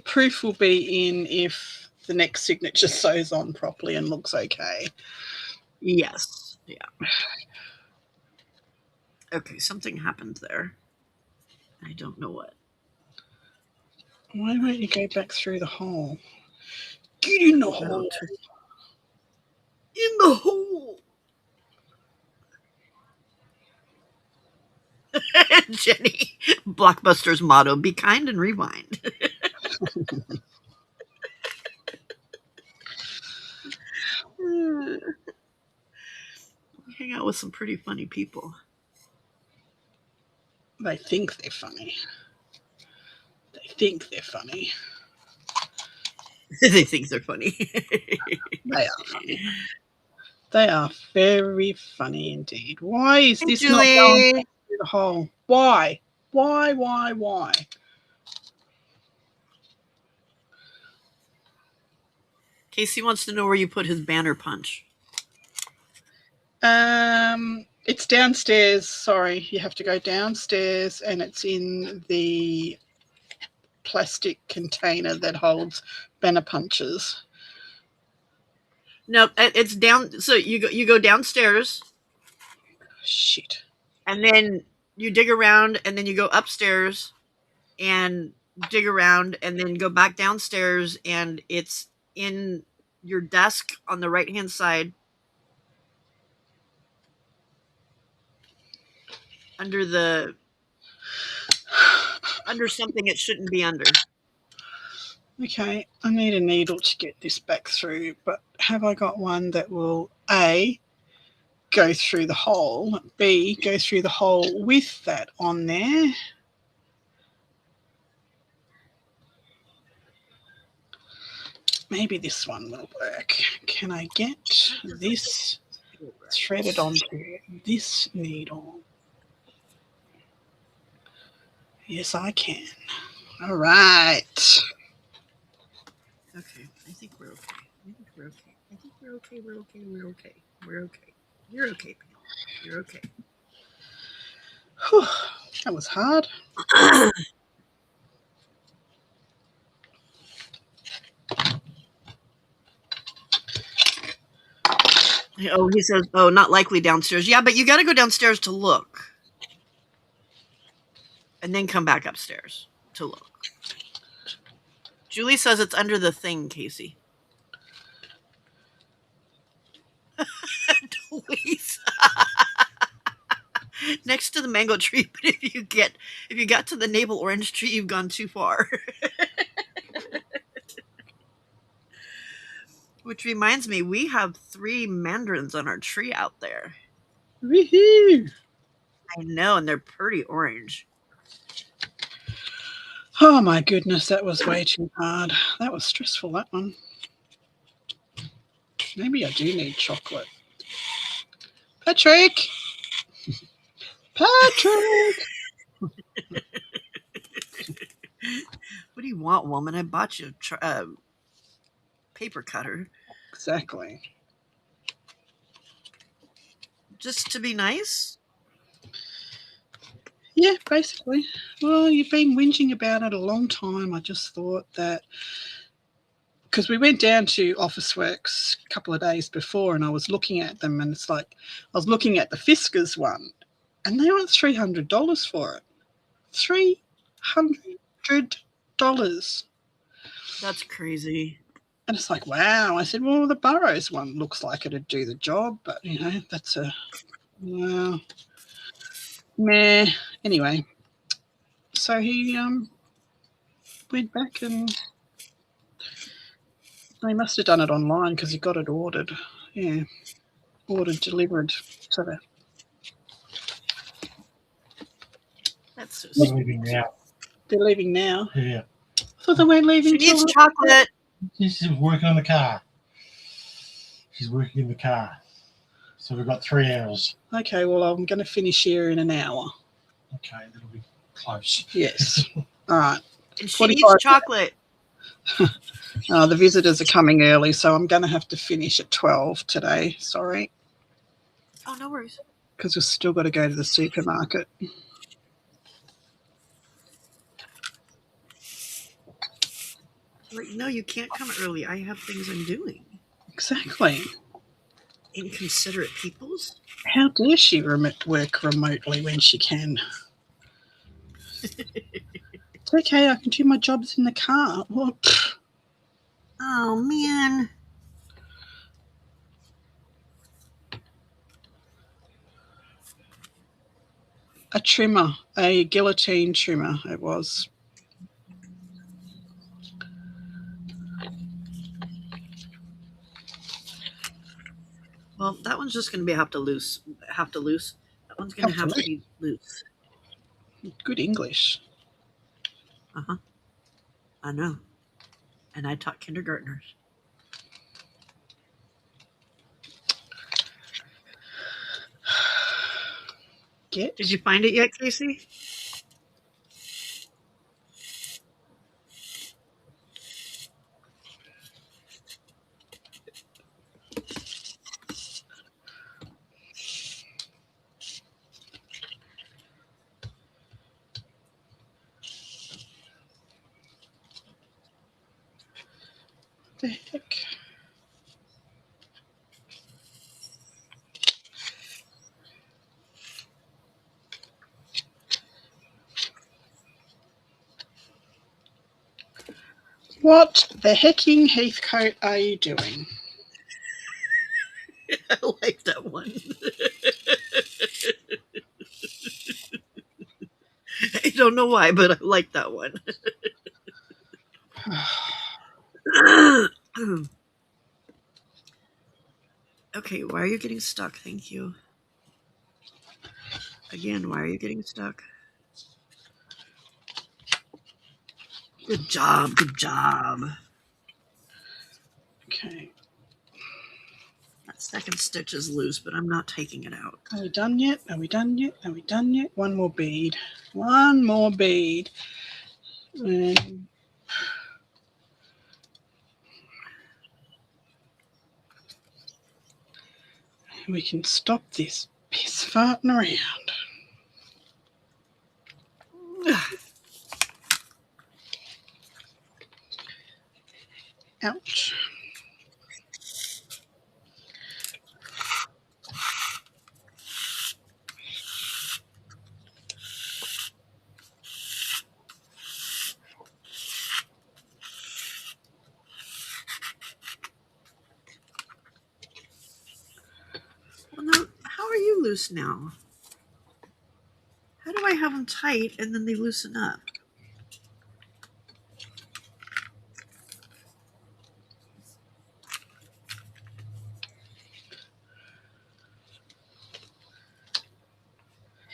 proof will be in if the next signature sews on properly and looks okay. Yes. Yeah. Okay, something happened there. I don't know what. Why won't you go back through the hole? Get in the hole. In the hole. Jenny, Blockbuster's motto: be kind and rewind. We hang out with some pretty funny people. They think they're funny. They think they're funny. They think they're funny. They are funny. They are very funny indeed. Why is Hey, this not going Julie. through the hole? Why? Why? Casey wants to know where you put his banner punch. It's downstairs. Sorry, you have to go downstairs, and it's in the plastic container that holds banner punches. No, it's down. So you go downstairs, Shit. and then you dig around, and then you go upstairs and dig around, and then go back downstairs, and it's in your desk on the right hand side under something it shouldn't be under. Okay, I need a needle to get this back through, but have I got one that will A, go through the hole, B, go through the hole with that on there? Maybe this one will work. Can I get this threaded onto this needle? Yes, I can. All right. Okay, I think we're okay. I think we're okay. I think we're okay. We're okay. We're okay. We're okay. You're okay, Pam. You're okay. Whew, that was hard. Oh, he says, oh, not likely downstairs. Yeah, but you got to go downstairs to look. And then come back upstairs to look. Julie says it's under the thing, Casey. Please. Next to the mango tree, but if you got to the navel orange tree, you've gone too far. Which reminds me, we have 3 mandarins on our tree out there. Woohoo! I know, and they're pretty orange. Oh my goodness, that was way too hard. That was stressful, that one. Maybe I do need chocolate. Patrick! Patrick! What do you want, woman? I bought you a paper cutter. Exactly. Just to be nice? Yeah, basically. Well, you've been whinging about it a long time. I just thought that because we went down to Officeworks a couple of days before and I was looking at them and it's like I was looking at the Fiskars one and they want $300 for it. $300. That's crazy. And it's like, wow. I said, well, the Burroughs one looks like it'd do the job, but that's a well, meh. Anyway, so he went back and he must have done it online because he got it ordered. Yeah, ordered, delivered. So that That's so They're sweet. leaving now. They're leaving now. Yeah. I thought they weren't She leaving till. needs chocolate. She's working on the car. She's working in the car. So we've got 3 hours. Okay, well, I'm going to finish here in an hour. Okay, that'll be close. Yes. All right. And she 45. needs chocolate. The visitors are coming early, so I'm going to have to finish at 12 today. Sorry, Oh, no worries. because we've still got to go to the supermarket. Like, no, you can't come early. I have things I'm doing. Exactly. Inconsiderate peoples. How dare she work remotely when she can? It's okay, I can do my jobs in the car. Well, Oh, man. a trimmer, a guillotine trimmer it was. Well, that one's just going to have to loose. That one's going to have to be loose. Good English. Uh-huh. I know. And I taught kindergartners. Did you find it yet, Casey? The heck? What the hecking Heathcote are you doing? I like that one. I don't know why, but I like that one. Okay, why are you getting stuck? Thank you. Again, why are you getting stuck? Good job, good job. Okay. That second stitch is loose, but I'm not taking it out. Are we done yet? Are we done yet? Are we done yet? One more bead. One more bead. And we can stop this piss farting around. Ouch. Well, no, how are you loose now? How do I have them tight and then they loosen up?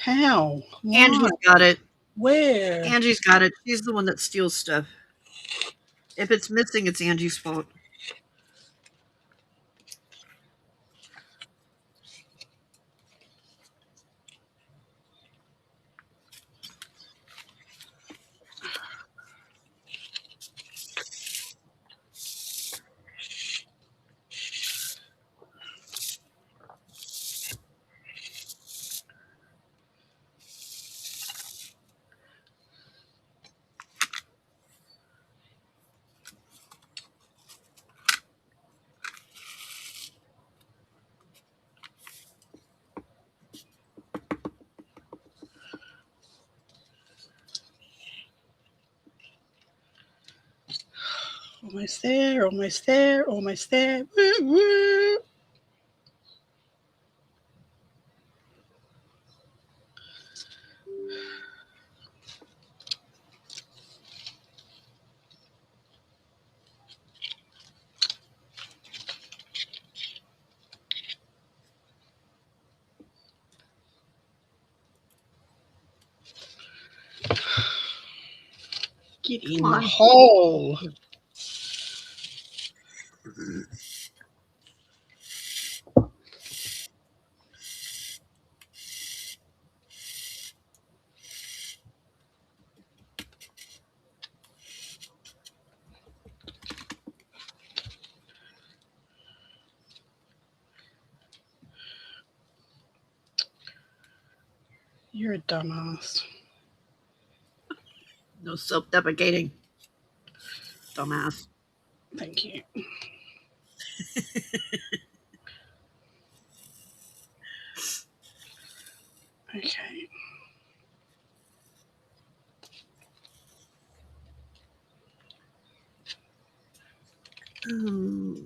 How? Why? Angie's got it. Where? Angie's got it. She's the one that steals stuff. If it's missing, it's Angie's fault. Almost there, almost there, almost there. Woo, woo. Get in Come the on. hole. You're a dumbass. No self-deprecating. Dumbass. Thank you. Okay.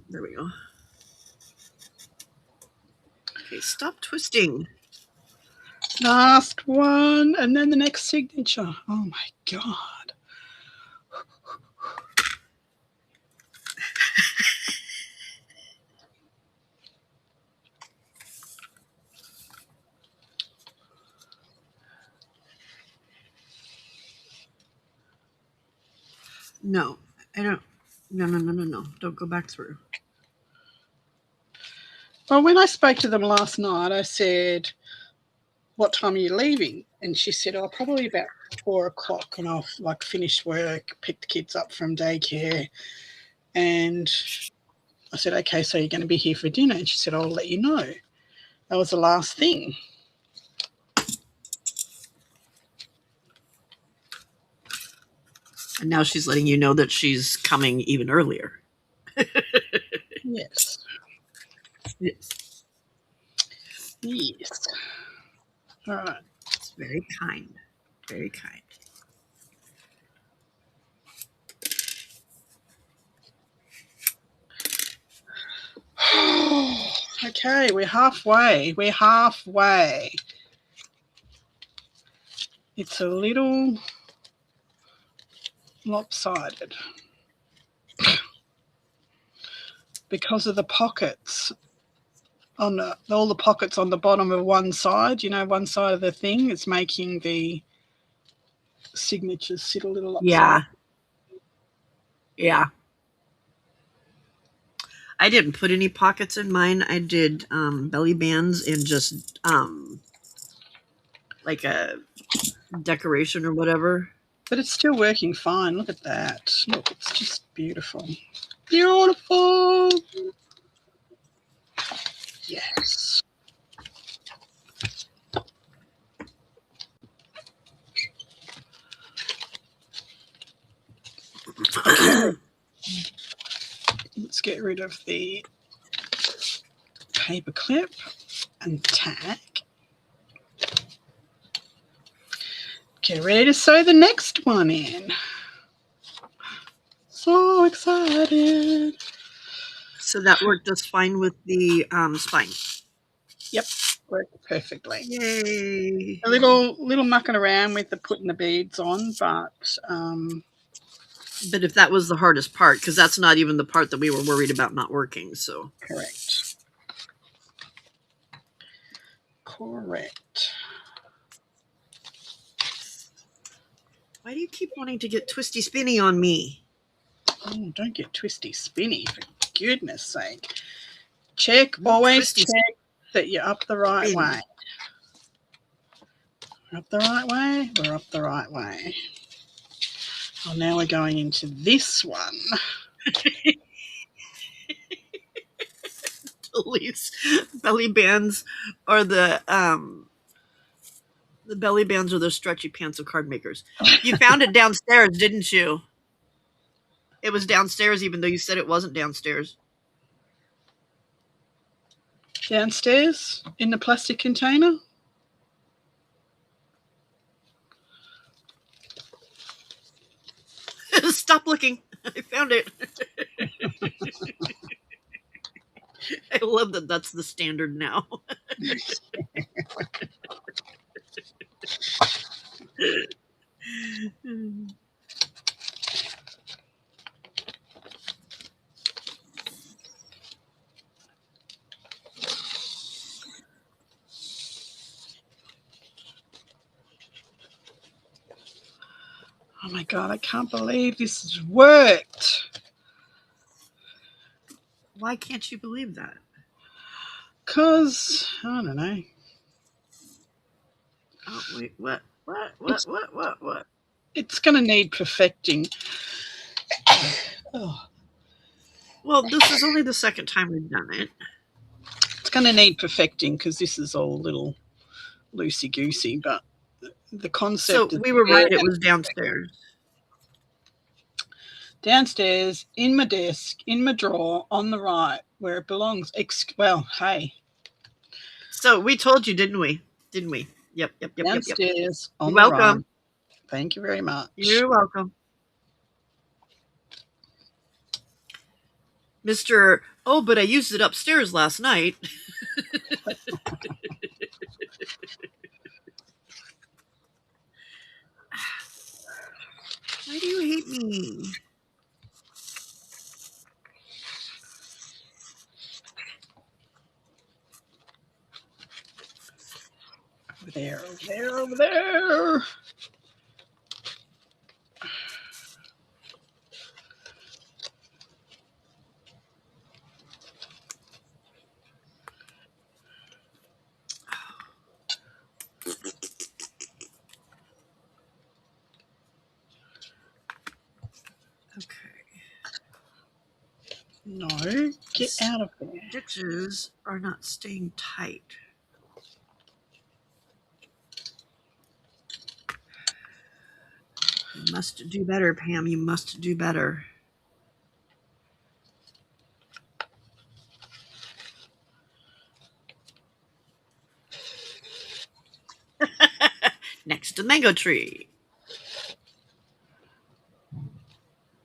There we go. Okay, stop twisting. Last one, and then the next signature. Oh my God. No, I don't. No. Don't go back through. Well, when I spoke to them last night, I said, what time are you leaving? And she said, oh, probably about 4 o'clock, and I'll like finish work, pick the kids up from daycare. And I said, okay, so you're going to be here for dinner? And she said, I'll let you know. That was the last thing. And now she's letting you know that she's coming even earlier. Yes. Yes. Yes. All right. It's very kind. Very kind. Okay, we're halfway. We're halfway. It's a little lopsided because of the pockets on all the pockets on the bottom of one side. You know, one side of the thing is making the signatures sit a little upside. Yeah. Yeah. I didn't put any pockets in mine. I did belly bands and just like a decoration or whatever. But it's still working fine. Look at that. Look, it's just beautiful. Beautiful. Yes. Okay. Let's get rid of the paper clip and tag. Get ready to sew the next one in. So excited. So that worked just fine with the spine. Yep, worked perfectly. Yay. A little mucking around with the putting the beads on, but if that was the hardest part, because that's not even the part that we were worried about not working, so. correct. Correct. Why do you keep wanting to get twisty spinny on me? Oh, don't get twisty spinny, for goodness sake. Check, No always twisty check that you're up the right spinny. way. We're up the right way, we're up the right way. Well, now we're going into this one. Elise, belly bands are the belly bands are the stretchy pants of card makers. You found it downstairs, didn't you? It was downstairs, even though you said it wasn't downstairs. Downstairs in the plastic container. Stop looking. I found it. I love that that's the standard now. Oh my God, I can't believe this has worked. Why can't you believe that? Because, I don't know. Oh, wait, what? It's going to need perfecting. Oh, Well, this is only the second time we've done it. it's going to need perfecting because this is all a little loosey-goosey, but the concept So is we were there. right, it was downstairs. Downstairs, in my desk, in my drawer, on the right, where it belongs. Well, hey. So we told you, didn't we? Didn't we? Yep. Downstairs, on You're the welcome. right. Thank you very much. You're welcome. Mr. Oh, but I used it upstairs last night. Why do you hate me? Over there, over there, over there. Okay. No, get out of there. Stitches are not staying tight. You must do better, Pam. You must do better. Next to the mango tree.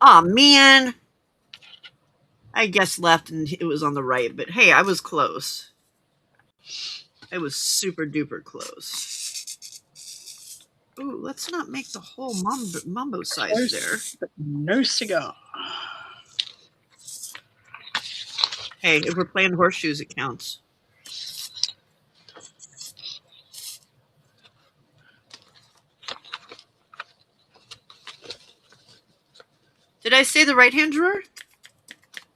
Aw, man. I guessed left and it was on the right, but hey, I was close. I was super duper close. Ooh, let's not make the whole mambo size Close, there. but no cigar. Hey, if we're playing horseshoes, it counts. Did I say the right-hand drawer?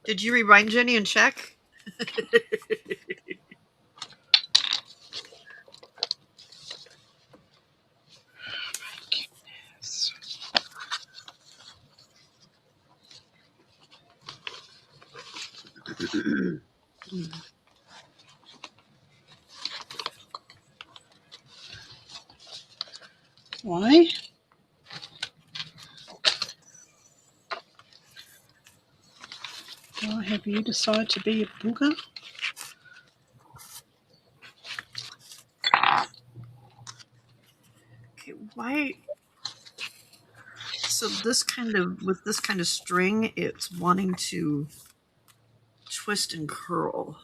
Did you rewind, Jenny, and check? Why? Why have you decided to be a booger? Okay, why? So this kind of, with this kind of string, it's wanting to twist and curl.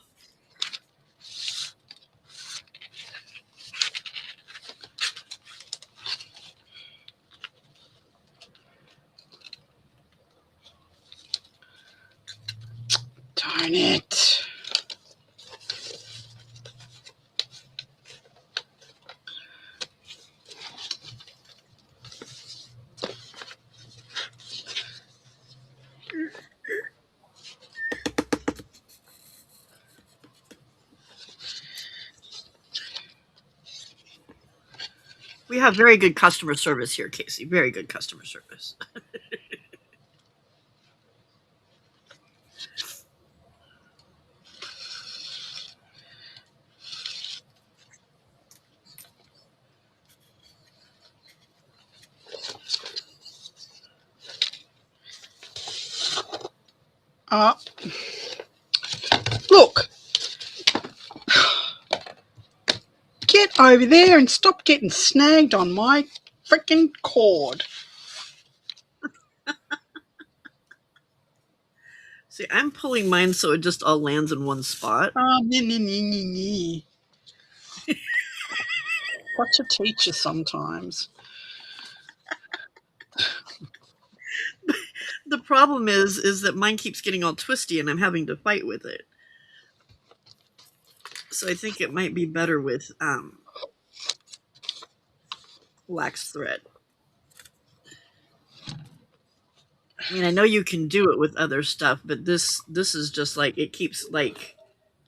Darn it. We have very good customer service here, Casey. Very good customer service. Look. Get over there and stop getting snagged on my freaking cord. See, I'm pulling mine so it just all lands in one spot. What's a teacher sometimes? The problem is that mine keeps getting all twisty and I'm having to fight with it. So I think it might be better with lax thread. I mean, I know you can do it with other stuff, but this is just like it keeps like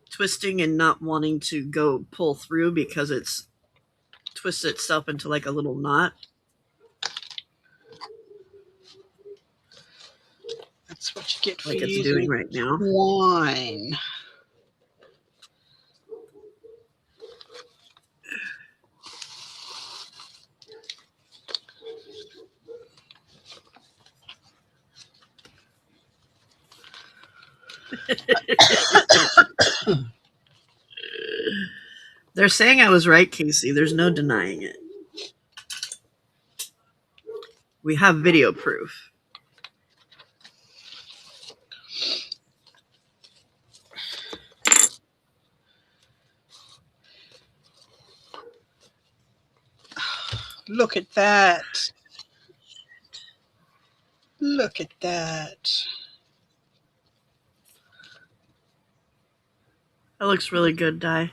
twisting and not wanting to go pull through because it's twists itself into like a little knot. That's what you get for Like it's using doing right now. twine. They're saying I was right, Casey. There's no denying it. We have video proof. Look at that. Look at that. That looks really good, Di.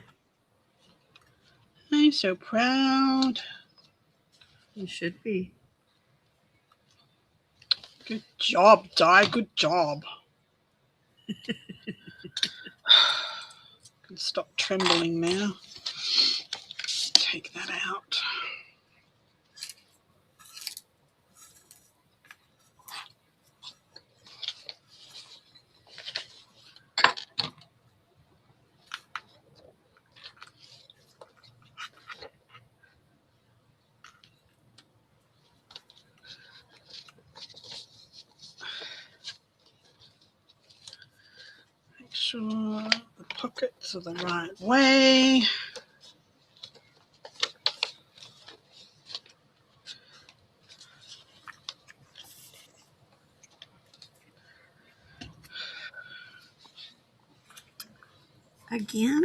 I'm so proud. You should be. Good job, Di. Good job. Can stop trembling now. Take that out. Make sure the pockets are the right way. Again?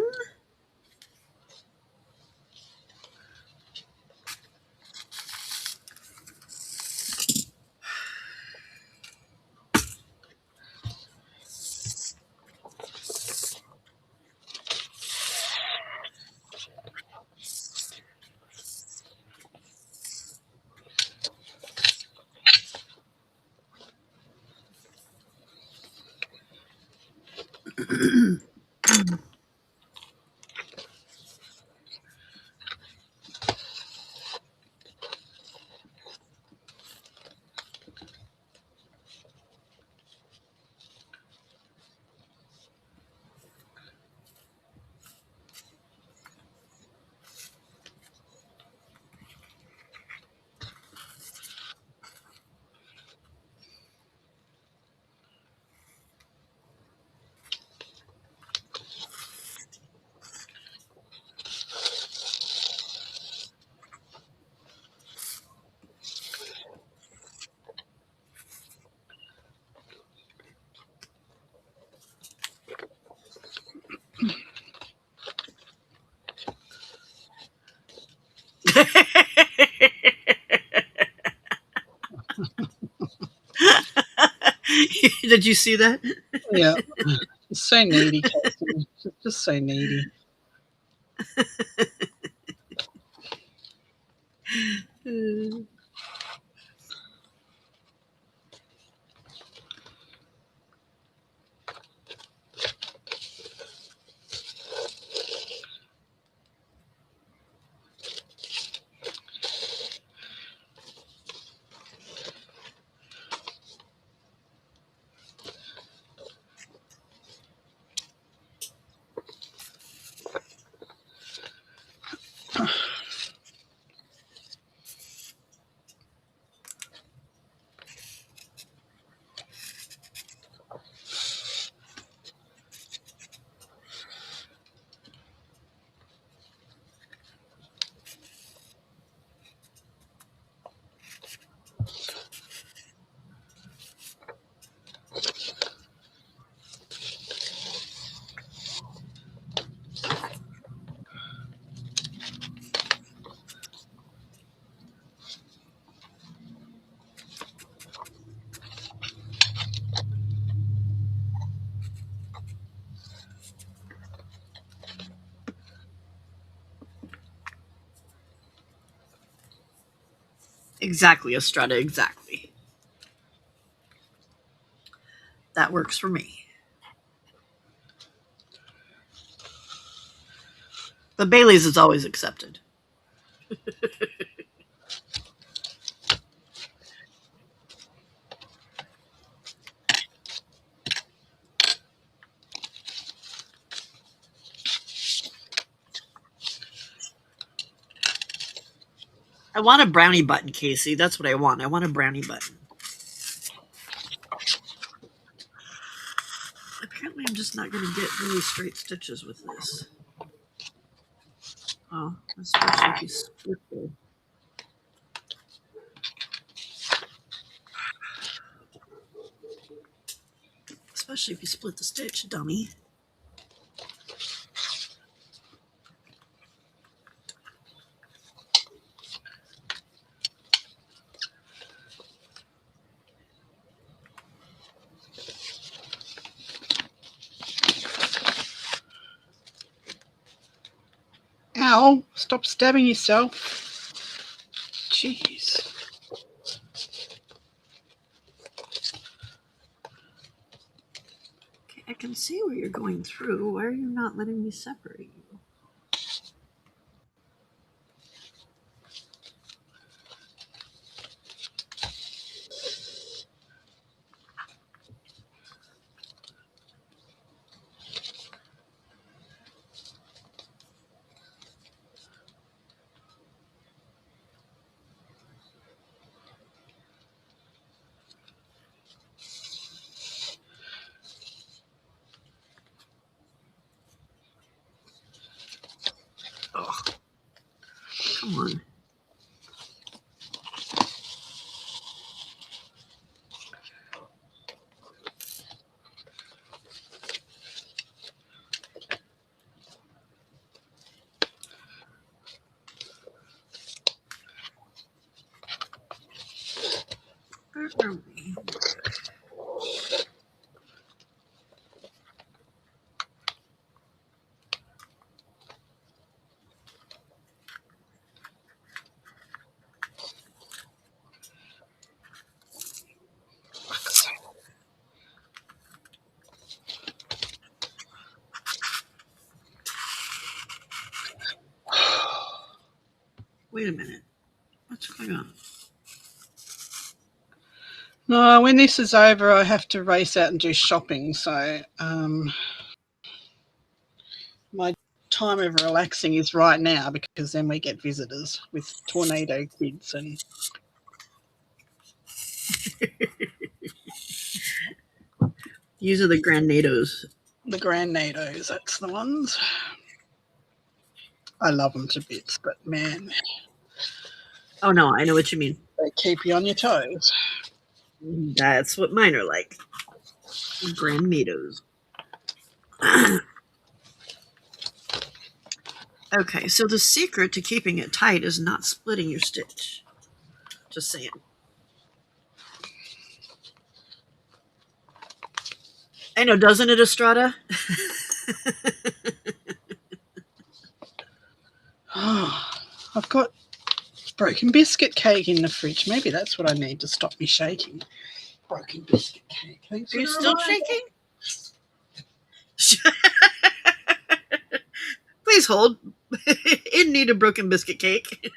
Did you see that? Yeah. It's so needy, Casey. Just so needy. Exactly, Estrada, exactly. That works for me. But Bailey's is always accepted. I want a brownie button, Casey. That's what I want. I want a brownie button. Apparently, I'm just not going to get really straight stitches with this. Oh, especially if you split the... Especially if you split the stitch, dummy. Ow, stop stabbing yourself. Jeez. Okay, I can see where you're going through. Why are you not letting me separate you? Oh, come on. Where are we? Wait a minute. What's going on? No, when this is over, I have to race out and do shopping. So my time of relaxing is right now, because then we get visitors with tornado kids and These are the Granados. the Granados. That's the ones. I love them to bits, but man, Oh no, I know what you mean. they keep you on your toes. That's what mine are like. Granados. Okay, so the secret to keeping it tight is not splitting your stitch. Just saying. I know, doesn't it, Estrada? I've got broken biscuit cake in the fridge. Maybe that's what I need to stop me shaking. Broken biscuit cake. Thanks Are you for the still reminder. shaking? Please hold. In need of broken biscuit cake.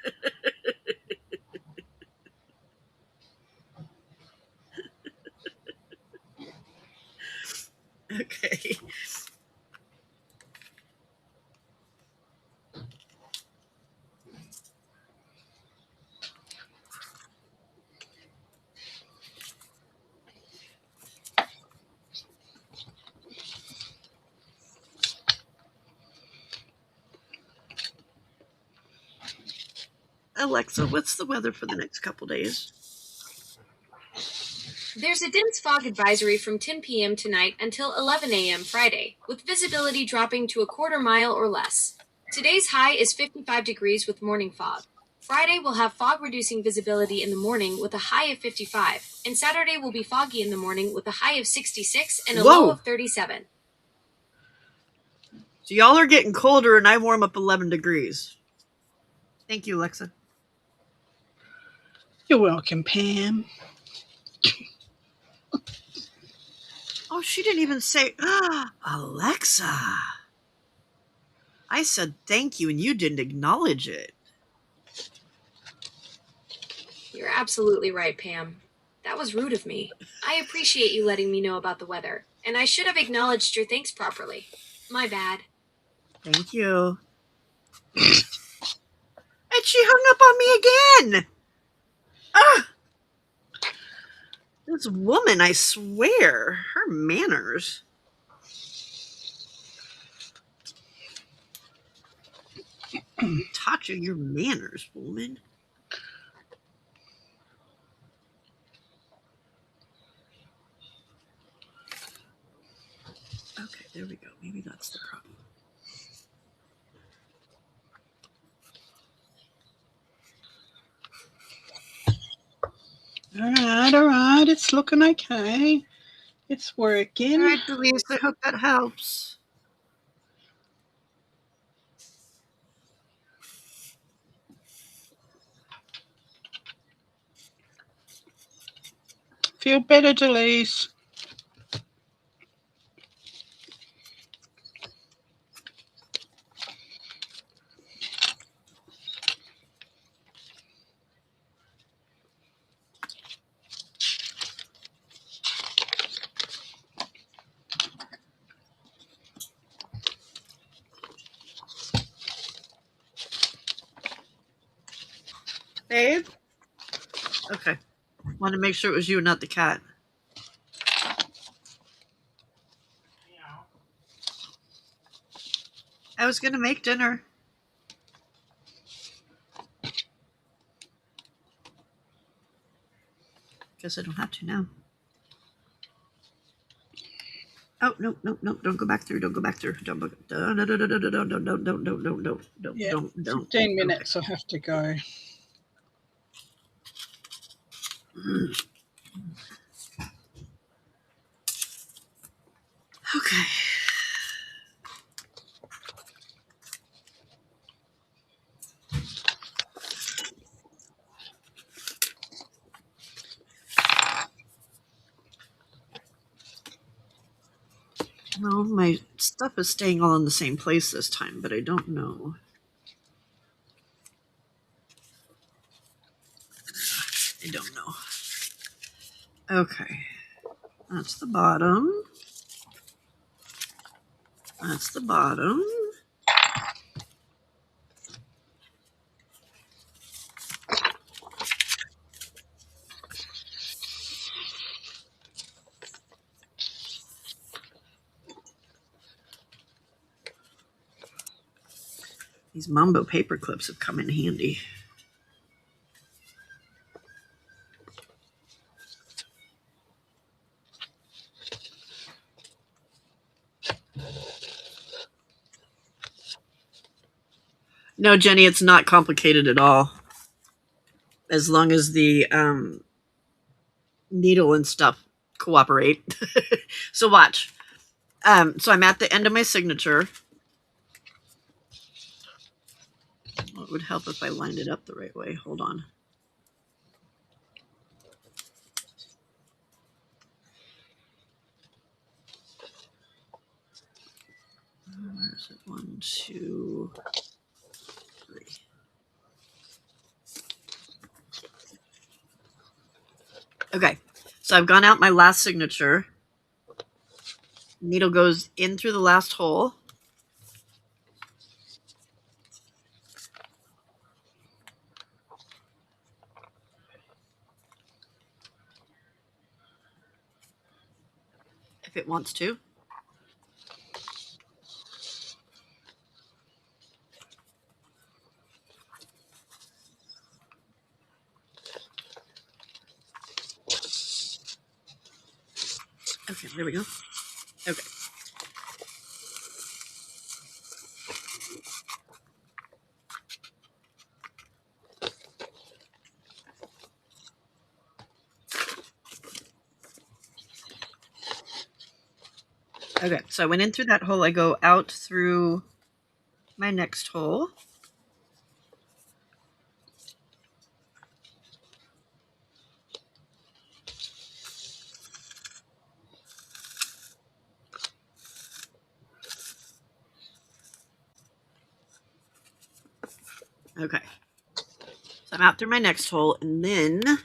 Okay. Alexa, what's the weather for the next couple days? There's a dense fog advisory from 10 p.m. tonight until 11 a.m. Friday, with visibility dropping to a quarter mile or less. Today's high is 55 degrees with morning fog. Friday will have fog-reducing visibility in the morning with a high of 55, and Saturday will be foggy in the morning with a high of 66 and a low of 37. So y'all are getting colder and I warm up 11 degrees. Thank you, Alexa. You're welcome, Pam. Oh, she didn't even say, Alexa. I said thank you and you didn't acknowledge it. You're absolutely right, Pam. That was rude of me. I appreciate you letting me know about the weather, and I should have acknowledged your thanks properly. My bad. Thank you. And she hung up on me again. Ah! This woman, I swear, her manners. Who taught you your manners, woman? Okay, there we go. Maybe that's the problem. All right. It's looking okay. It's working. All right, Delise, I hope that helps. Feel better, Delise. Babe? Okay. Want to make sure it was you, not the cat. I was going to make dinner. Guess I don't have to now. Oh, no, don't go back through. Don't go back through. Don't. 15 minutes I have to go. Okay. Well, my stuff is staying all in the same place this time, but I don't know. I don't know. Okay. That's the bottom. That's the bottom. These Mambo paper clips have come in handy. No, Jenny, it's not complicated at all. As long as the needle and stuff cooperate. So watch. So I'm at the end of my signature. Well, it would help if I lined it up the right way. Hold on. Where is it? 1, 2, 3. Okay, so I've gone out my last signature. Needle goes in through the last hole. If it wants to. Okay, there we go. Okay. Okay, so I went in through that hole. I go out through my next hole. Okay. So I'm out through my next hole, and then I'm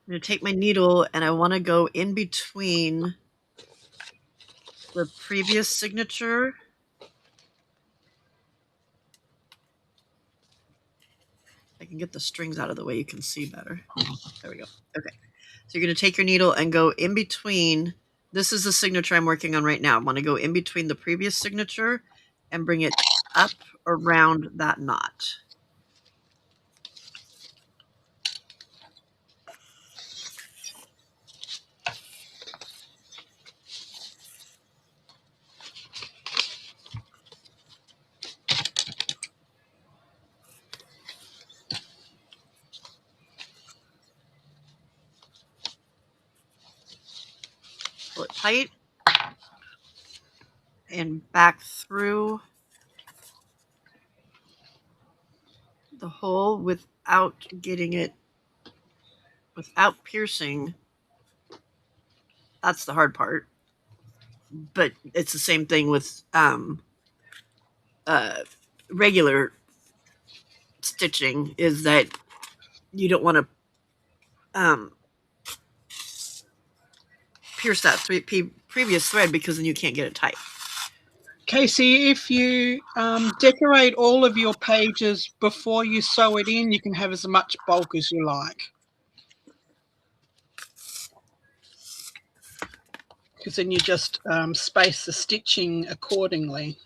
going to take my needle, and I want to go in between the previous signature I can get the strings out of the way you can see better. There we go. Okay. So you're going to take your needle and go in between. This is the signature I'm working on right now. I want to go in between the previous signature and bring it up around that knot. Pull it tight and back through the hole without getting it, without piercing. That's the hard part. But it's the same thing with regular stitching, is that you don't want to pierce that previous thread, because then you can't get it tight. Casey, if you decorate all of your pages before you sew it in, you can have as much bulk as you like. Because then you just space the stitching accordingly.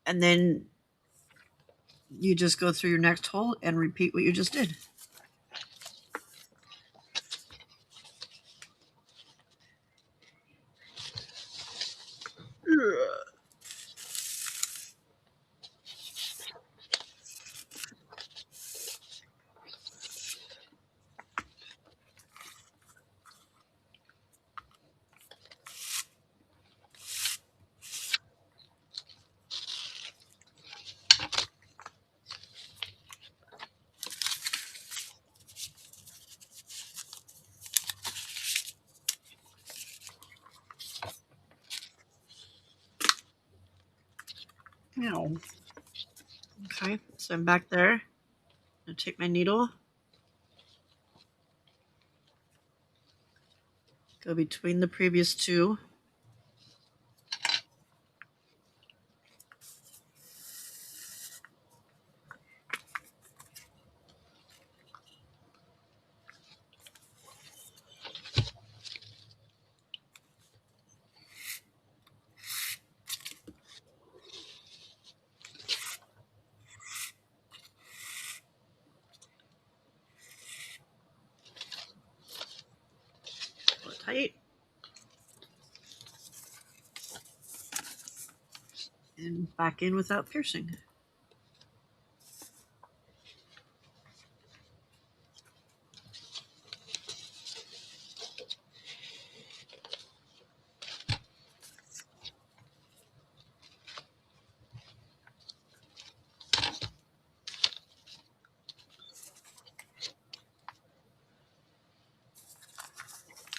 And then you just go through your next hole and repeat what you just did. Ow. Okay, so I'm back there. I'm going to take my needle, go between the previous two. Pull it tight. And back in without piercing.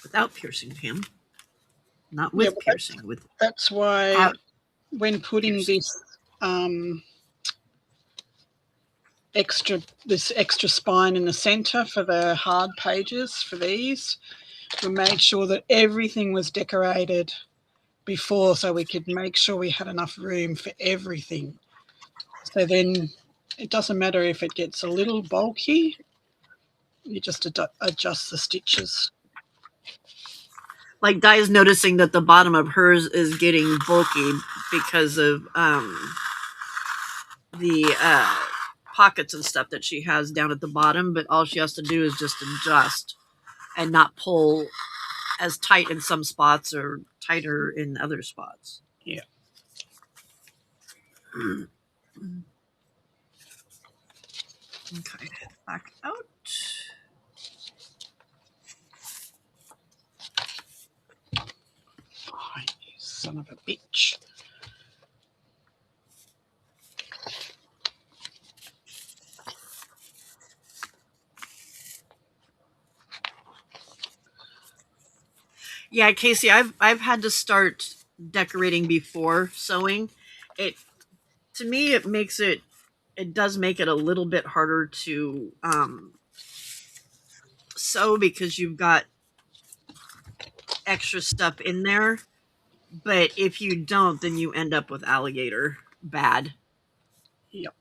Without piercing, Pam. Not with piercing. That's why when putting piercing. this extra spine in the center for the hard pages for these, we made sure that everything was decorated before, so we could make sure we had enough room for everything. So then it doesn't matter if it gets a little bulky, you just adjust the stitches. Like, Di is noticing that the bottom of hers is getting bulky because of the pockets and stuff that she has down at the bottom, but all she has to do is just adjust and not pull as tight in some spots or tighter in other spots. Yeah. Okay, back out. Oh, you son of a bitch. Yeah, Casey, I've had to start decorating before sewing. It to me it does make it a little bit harder to sew because you've got extra stuff in there. But if you don't, then you end up with alligator bad. Yep.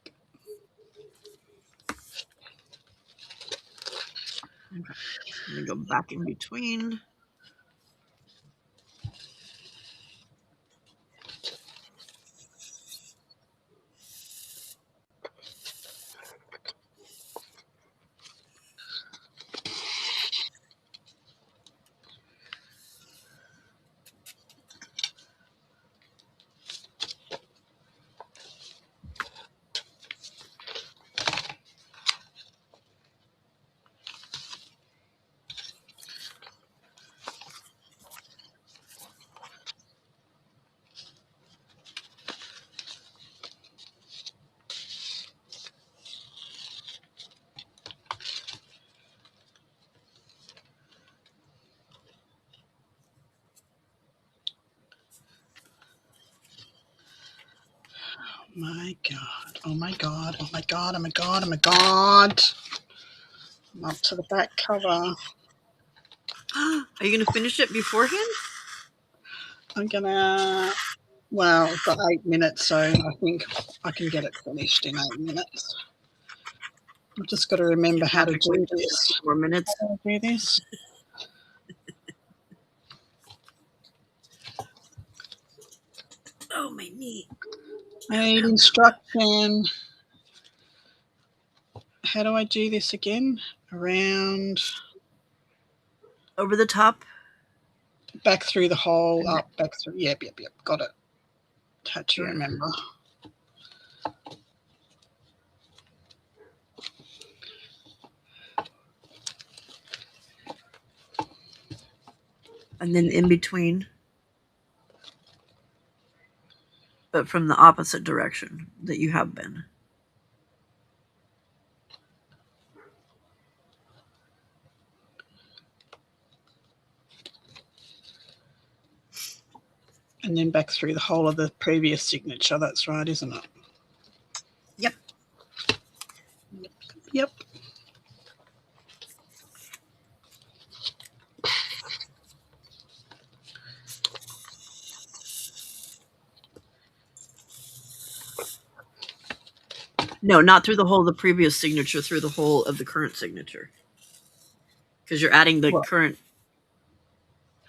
Okay. Let me go back in between. My God. Oh my God. Oh my God. Oh my God. Oh my God. I'm up to the back cover. Are you going to finish it beforehand? I'm gonna. Well, I've got 8 minutes, so I think I can get it finished in 8 minutes. I've just got to remember how to do this. 4 minutes. How do I do this? Oh, my knee. Aid instruction. How do I do this again? Around, Over the top. back through the hole, up, back through. Yep. Got it. Had to remember. And then in between. But from the opposite direction that you have been. And then back through the whole of the previous signature. That's right, isn't it? Yep. Yep. No, not through the whole of the previous signature, through the whole of the current signature. Because you're adding the current.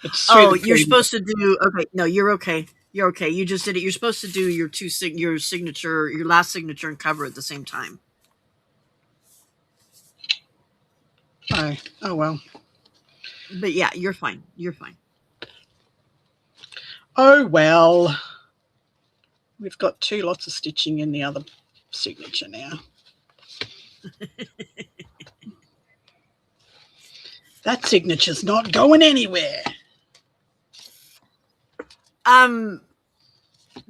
It's through the you're supposed to do. Okay, no, you're okay. You're okay. You just did it. You're supposed to do your your signature, your last signature, and cover at the same time. Oh well. But yeah, you're fine. You're fine. Oh well. We've got 2 lots of stitching in the other signature now. That signature's not going anywhere.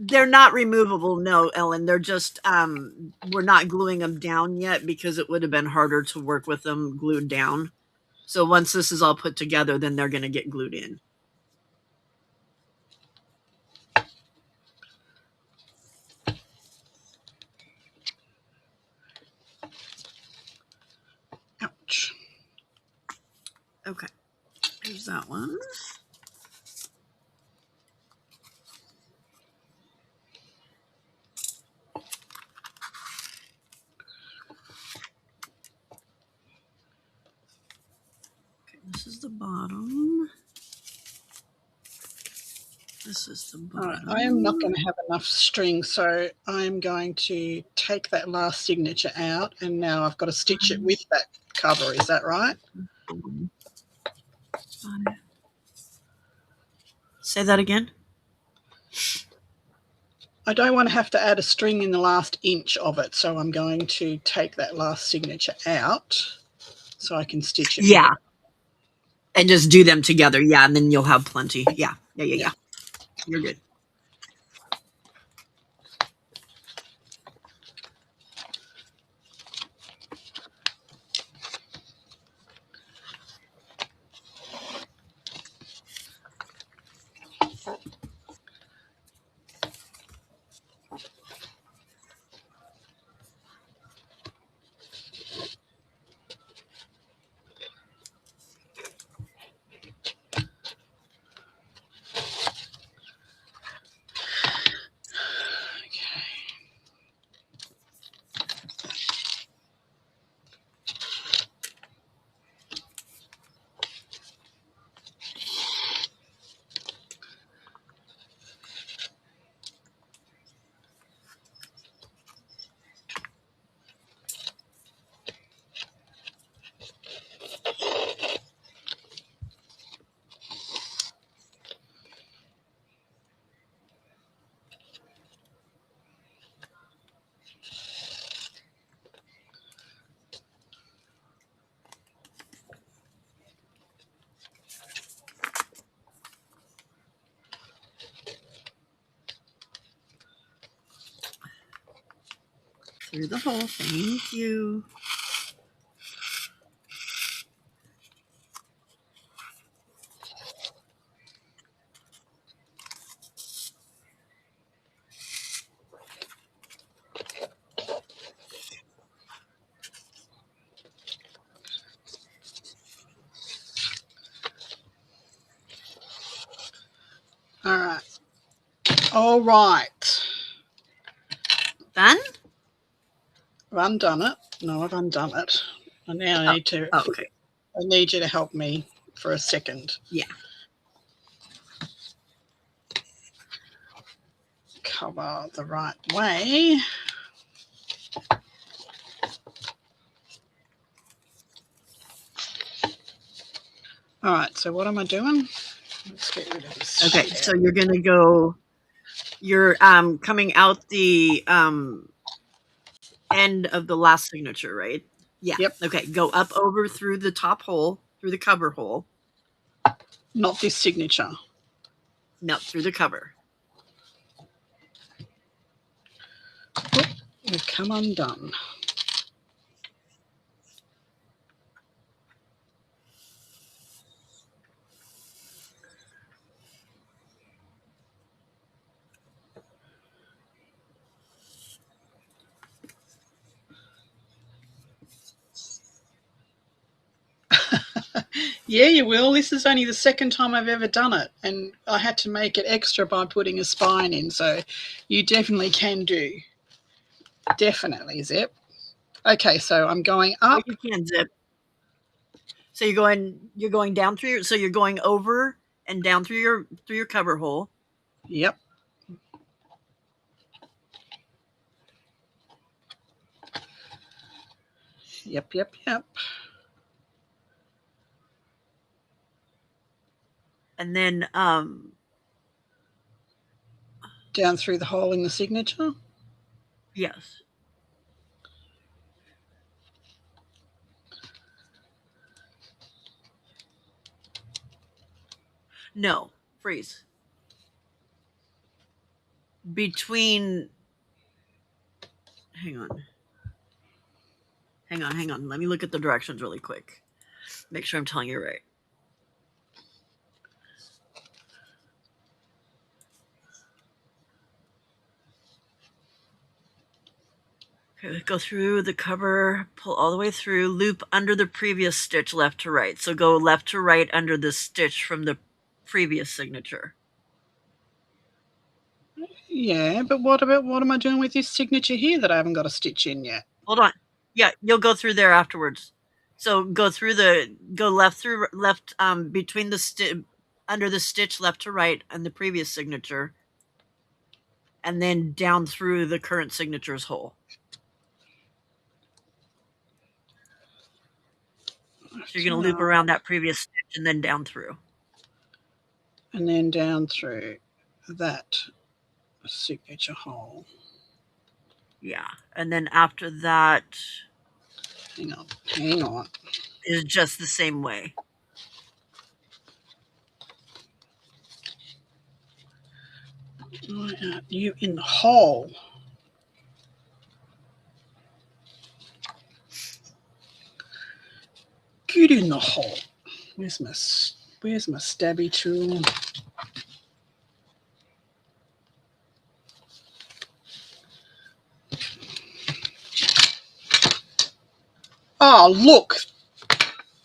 They're not removable, no, Ellen. They're just we're not gluing them down yet because it would have been harder to work with them glued down. So once this is all put together, then they're going to get glued in. Ouch. Okay. Here's that one. Okay, this is the bottom. This is the bottom. All right, I am not going to have enough string, so I'm going to take that last signature out, and now I've got to stitch it with that cover. Is that right? Say that again. I don't want to have to add a string in the last inch of it, so I'm going to take that last signature out so I can stitch it. Yeah. And just do them together. Yeah, and then you'll have plenty. Yeah. You're good. through the hole. Thank you. All right. All right. Done? I've undone it. No, I've undone it. And now I need to. Oh, okay. I need you to help me for a second. Yeah. Cover the right way. All right. So what am I doing? Let's get rid of this. Okay. So you're gonna go. You're coming out the end of the last signature, right? Yeah. Yep. Okay. Go up over through the top hole, through the cover hole. Not this signature. No, through the cover. We've come undone. Yeah, you will. This is only the second time I've ever done it, and I had to make it extra by putting a spine in, so you definitely can do. Definitely, Zip. Okay, so I'm going up. You can, Zip. So you're going down through your, so you're going over and down through your cover hole. Yep. Yep. And then down through the hole in the signature. Yes. No, freeze. Between hang on. Let me look at the directions really quick. Make sure I'm telling you right. Okay, go through the cover, pull all the way through, loop under the previous stitch left to right. So go left to right under the stitch from the previous signature. Yeah, but what am I doing with this signature here that I haven't got a stitch in yet? Hold on. Yeah, you'll go through there afterwards. So go left between the under the stitch left to right and the previous signature, and then down through the current signature's hole. So you're going to loop around that previous stitch and then down through. And then down through that signature hole. Yeah. And then after that... Hang on. Is just the same way. Why aren't you in the hole? Get in the hole. Where's my stabby tool? Oh, look.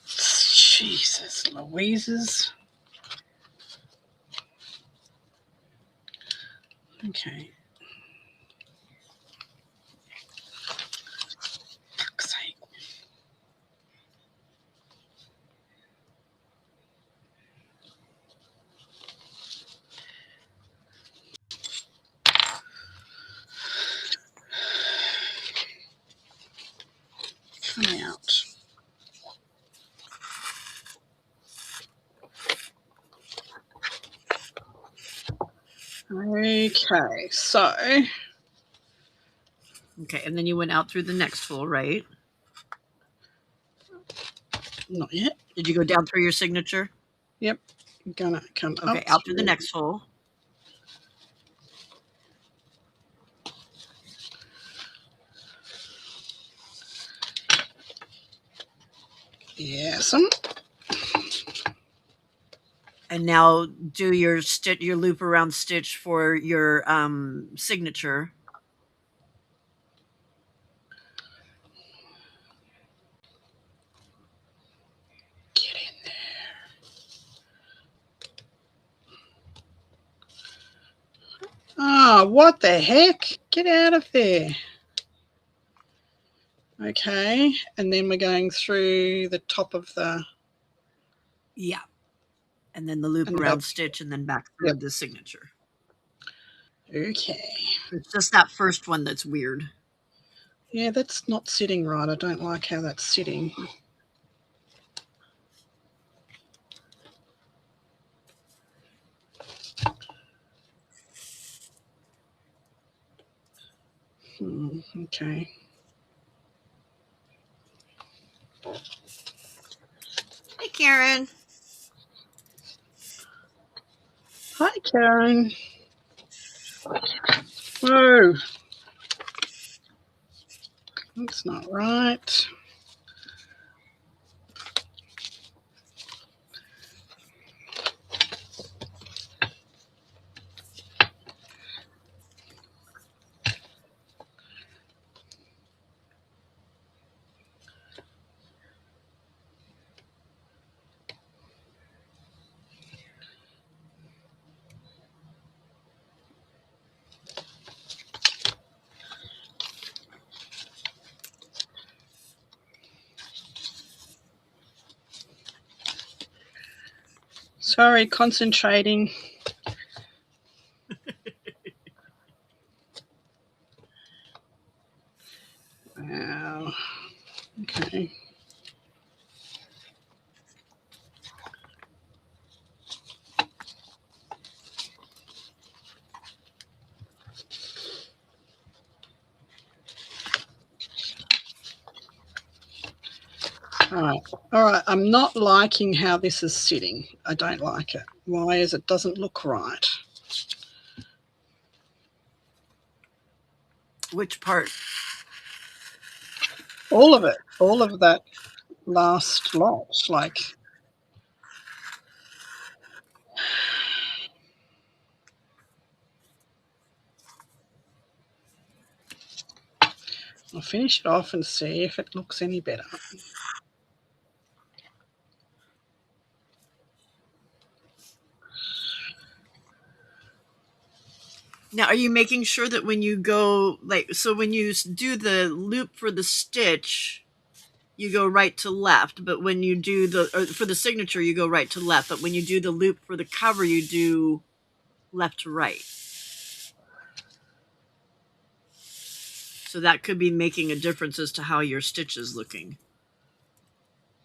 Jesus Louises. Okay. Fuck's sake. Come out. Okay, so. Okay, and then you went out through the next hole, right? Not yet. Did you go down through your signature? Yep. I'm gonna come up. Okay, out through the next hole. Yes. And now do your loop around stitch for your signature. Get in there. Ah, what the heck? Get out of there. Okay, and then we're going through the top of the... Yeah. And then the loop And around back. stitch and then back through Yep. the signature. Okay. It's just that first one that's weird. Yeah, that's not sitting right. I don't like how that's sitting. Okay. Hey, Karen. Hi, Karen. Whoa. That's not right. Sorry, concentrating. Wow. Okay. All right. I'm not liking how this is sitting. I don't like it. Why is it doesn't look right? Which part? All of it. All of that last lot. Like, I'll finish it off and see if it looks any better. Now, are you making sure that when you go, like, so when you do the loop for the stitch, you go right to left, but when you do for the signature, you go right to left, but when you do the loop for the cover, you do left to right. So that could be making a difference as to how your stitch is looking.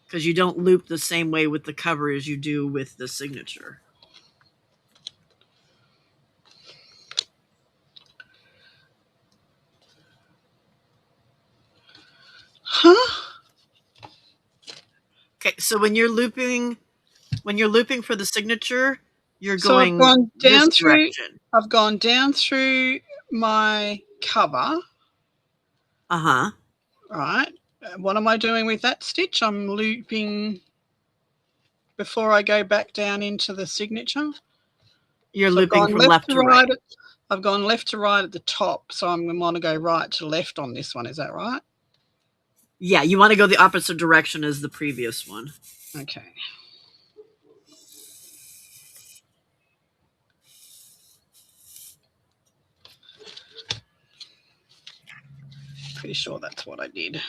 Because you don't loop the same way with the cover as you do with the signature. Huh? Okay, so when you're looping for the signature, you're So I've going gone this down through. direction. I've gone down through my cover. Uh-huh. Right. What am I doing with that stitch? I'm looping before I go back down into the signature. You're So I've looping gone from left left to to right. right. I've gone left to right at the top, so I'm going to want to go right to left on this one. Is that right? Yeah, you want to go the opposite direction as the previous one. Okay. Pretty sure that's what I did.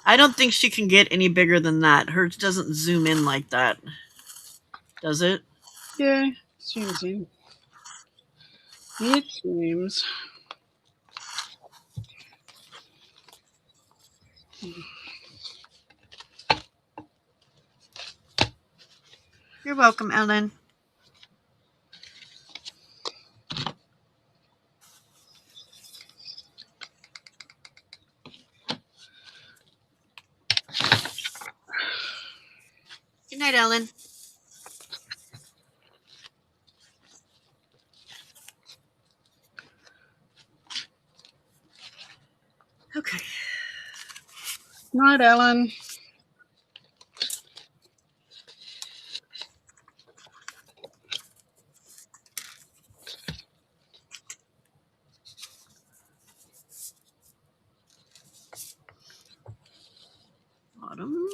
I don't think she can get any bigger than that. Hers doesn't zoom in like that. Does it? Yeah, zooms in. It zooms. You're welcome, Ellen. Ellen. Okay. Night, Ellen. Bottom.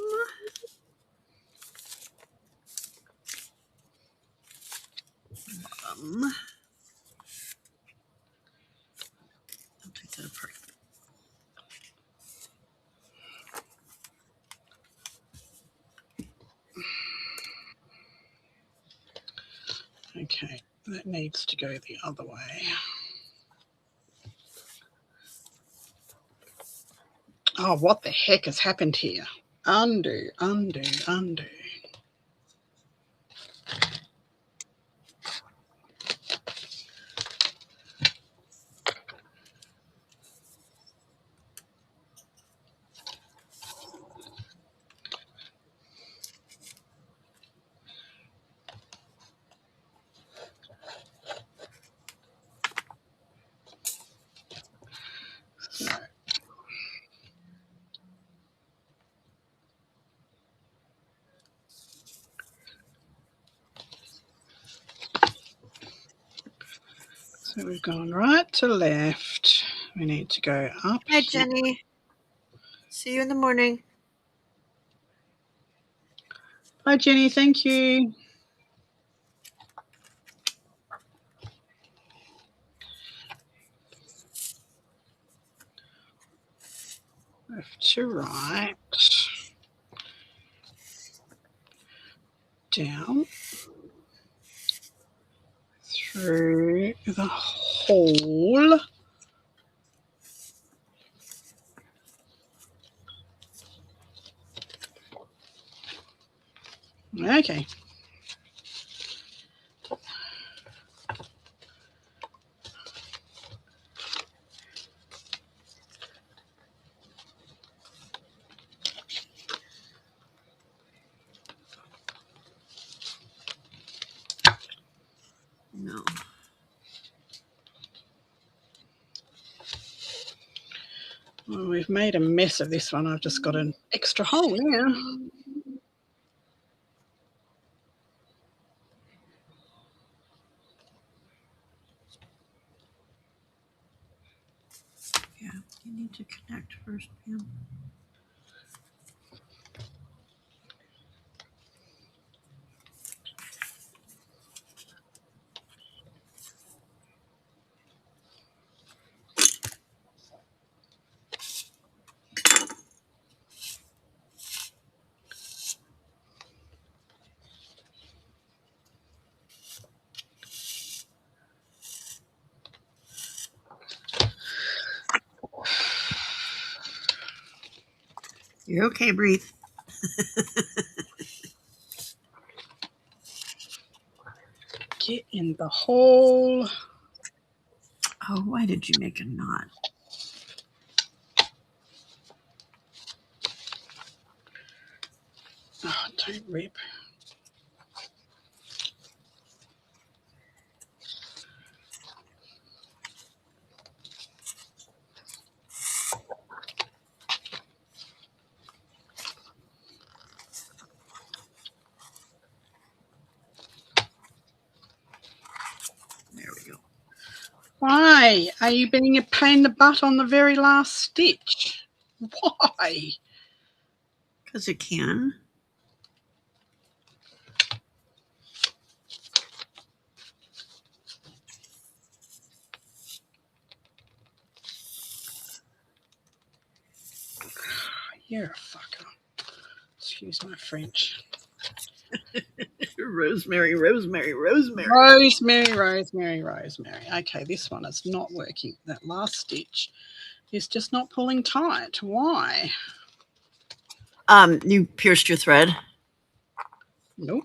Bottom. I'll take that apart. Okay, that needs to go the other way. Oh, what the heck has happened here? Undo, undo, undo. So we've gone right to left. We need to go up. Hi, here. Jenny. See you in the morning. Bye, Jenny. Thank you. Left to right. Down. Through the hole. Okay. No. Well, we've made a mess of this one. I've just got an extra hole now. Yeah, you need to connect first, Pam. You're okay, breathe. Get in the hole. Oh, why did you make a knot? Oh, don't rip. There we go. Why are you being a pain in the butt on the very last stitch? Why? Because it can. You're a fucker. Excuse my French. Rosemary, Rosemary, Rosemary. Rosemary, Rosemary, Rosemary. Okay, this one is not working. That last stitch is just not pulling tight. Why? You pierced your thread. Nope.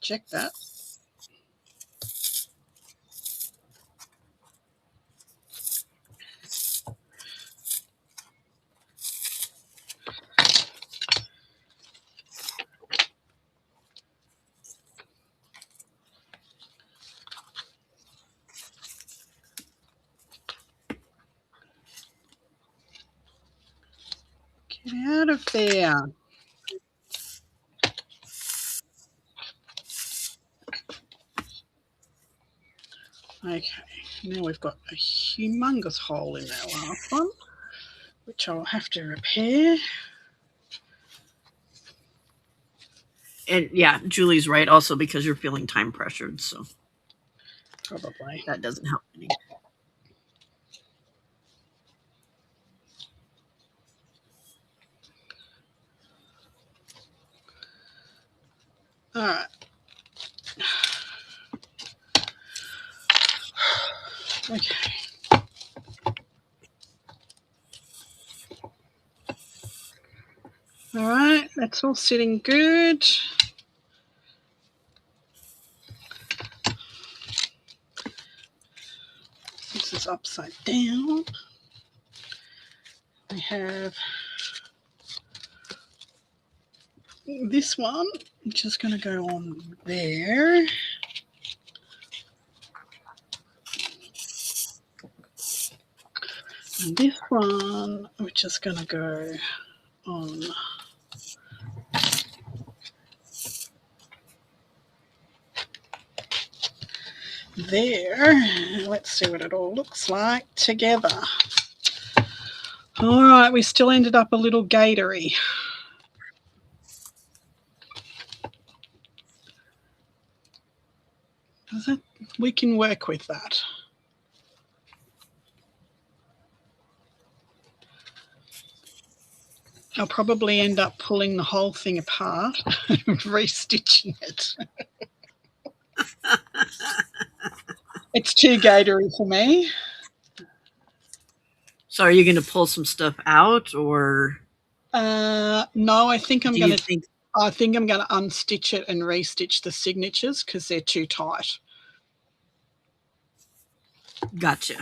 Check that. Get out of there. Okay, now we've got a humongous hole in that last one, which I'll have to repair. And yeah, Julie's right also because you're feeling time pressured, so Probably. that doesn't help any. All right. Okay. All right, that's all sitting good. This is upside down. We have this one, which is going to go on there. And this one, which is going to go on there. Let's see what it all looks like together. All right, we still ended up a little gatory. Does it? We can work with that. I'll probably end up pulling the whole thing apart and restitching it. It's too gatory for me. So are you going to pull some stuff out, or No, I think I'm do going you to. think? I think I'm going to unstitch it and restitch the signatures because they're too tight. Gotcha.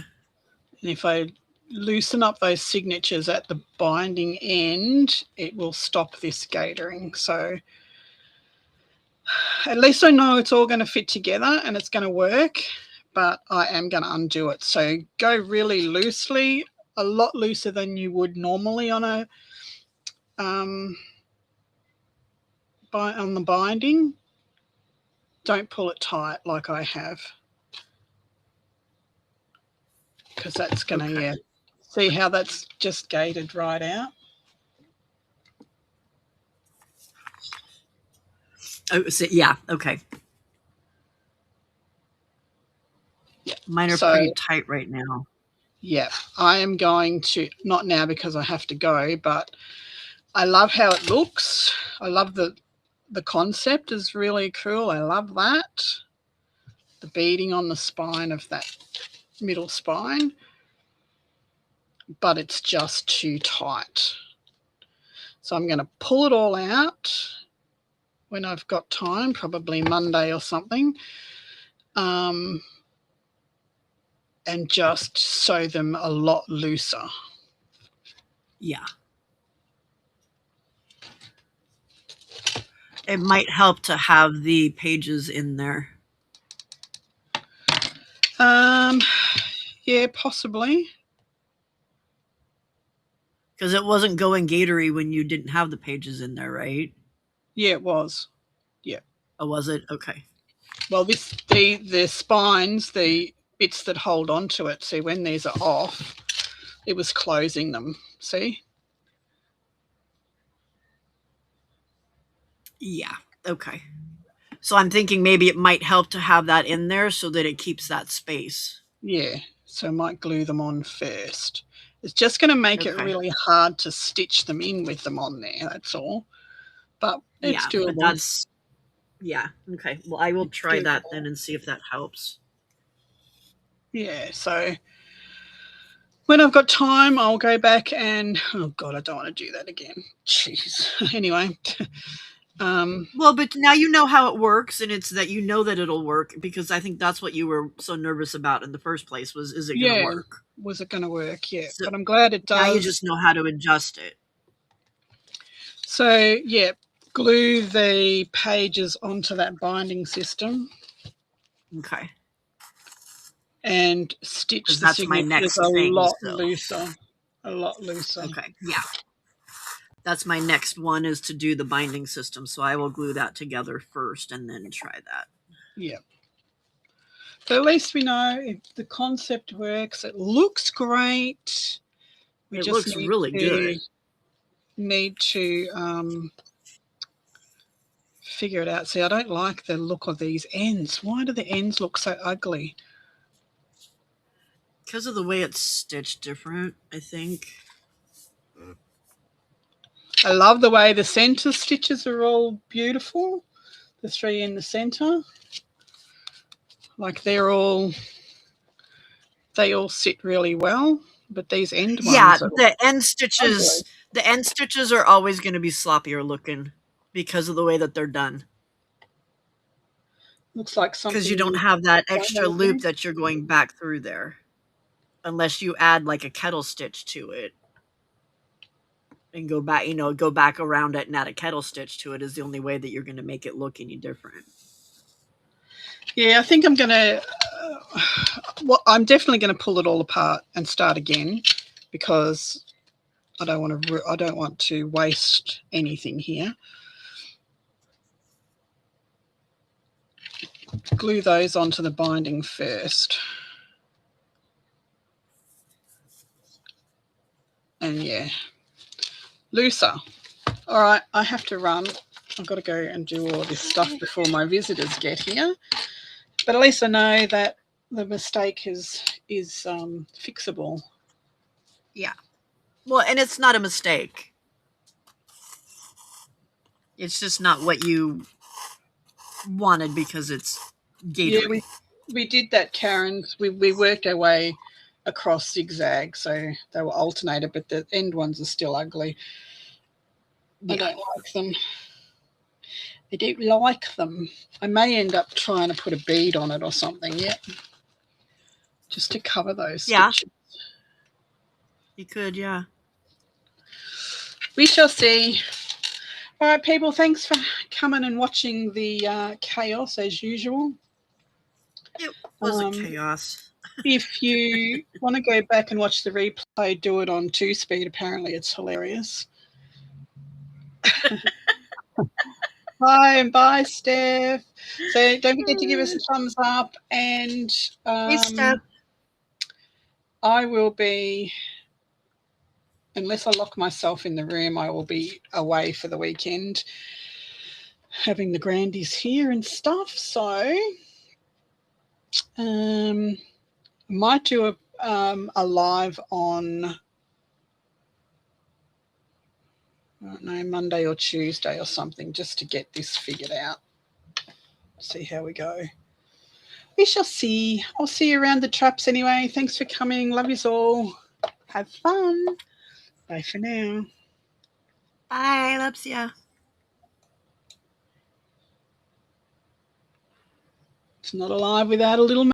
And if I loosen up those signatures at the binding end, it will stop this gatoring. So at least I know it's all going to fit together and it's going to work, but I am going to undo it. So go really loosely, a lot looser than you would normally on a on the binding. Don't pull it tight like I have, because that's going to, yeah. See how that's just gated right out? Oh, so, yeah. Okay. Yeah. Mine are So, pretty tight right now. Yeah, I am going to, not now because I have to go, but I love how it looks. I love the concept is really cool. I love that. The beading on the spine of that middle spine, but it's just too tight. So I'm going to pull it all out when I've got time, probably Monday or something, and just sew them a lot looser. Yeah. It might help to have the pages in there. Yeah, possibly. Because it wasn't going gatory when you didn't have the pages in there, right? Yeah, it was. Yeah. Oh, was it? Okay. Well, the spines, the bits that hold onto it, see, when these are off, it was closing them, see? Yeah. Okay. So I'm thinking maybe it might help to have that in there so that it keeps that space. Yeah, so I might glue them on first. It's just going to make it really hard to stitch them in with them on there, that's all. But it's doable. But that's, yeah, okay. Well, I will try that then and see if that helps. Yeah, so when I've got time, I'll go back and, oh God, I don't want to do that again. Jeez. Anyway. Well, but now you know how it works, and it's that you know that it'll work, because I think that's what you were so nervous about in the first place was, is it going to work? Was it going to work? Yeah, so but I'm glad it does. Now you just know how to adjust it. So, yeah, glue the pages onto that binding system. Okay. And stitch the signatures a lot looser. A lot looser. Okay, yeah. That's my next one, is to do the binding system. So I will glue that together first and then try that. Yeah. But at least we know if the concept works. It looks great. We It just looks really good. Need to figure it out. See, I don't like the look of these ends. Why do the ends look so ugly? Because of the way it's stitched different, I think. I love the way the center stitches are all beautiful. The three in the center. Like they all sit really well. But these end Yeah, ones are the ugly. end stitches are always going to be sloppier looking because of the way that they're done. Looks like something. Because you don't have that extra loop that you're going back through there. Unless you add like a kettle stitch to it. And go back around it and add a kettle stitch to it is the only way that you're going to make it look any different. Yeah, I think I'm going to. Well, I'm definitely going to pull it all apart and start again because I don't want to waste anything here. Glue those onto the binding first. And yeah, looser. All right, I have to run. I've got to go and do all this stuff before my visitors get here. But at least I know that the mistake is fixable. Yeah. Well, and it's not a mistake. It's just not what you wanted because it's gatery. Yeah, we did that, Karen. We worked our way across zigzag, so they were alternated, but the end ones are still ugly. Yeah. I don't like them. I don't like them. I may end up trying to put a bead on it or something, yeah. Just to cover those stitches. You could, yeah. We shall see. All right, people, thanks for coming and watching the chaos as usual. It was a chaos. If you want to go back and watch the replay, do it on 2-speed. Apparently it's hilarious. Hi and bye, Steph. So don't forget to give us a thumbs up, and Hey, Steph. I will be, unless I lock myself in the room, I will be away for the weekend having the grandies here and stuff. So might do a live on, I don't know, Monday or Tuesday or something, just to get this figured out. See how we go. We shall see. I'll see you around the traps anyway. Thanks for coming. Love yous all. Have fun. Bye for now. Bye, loves ya. It's not alive without a little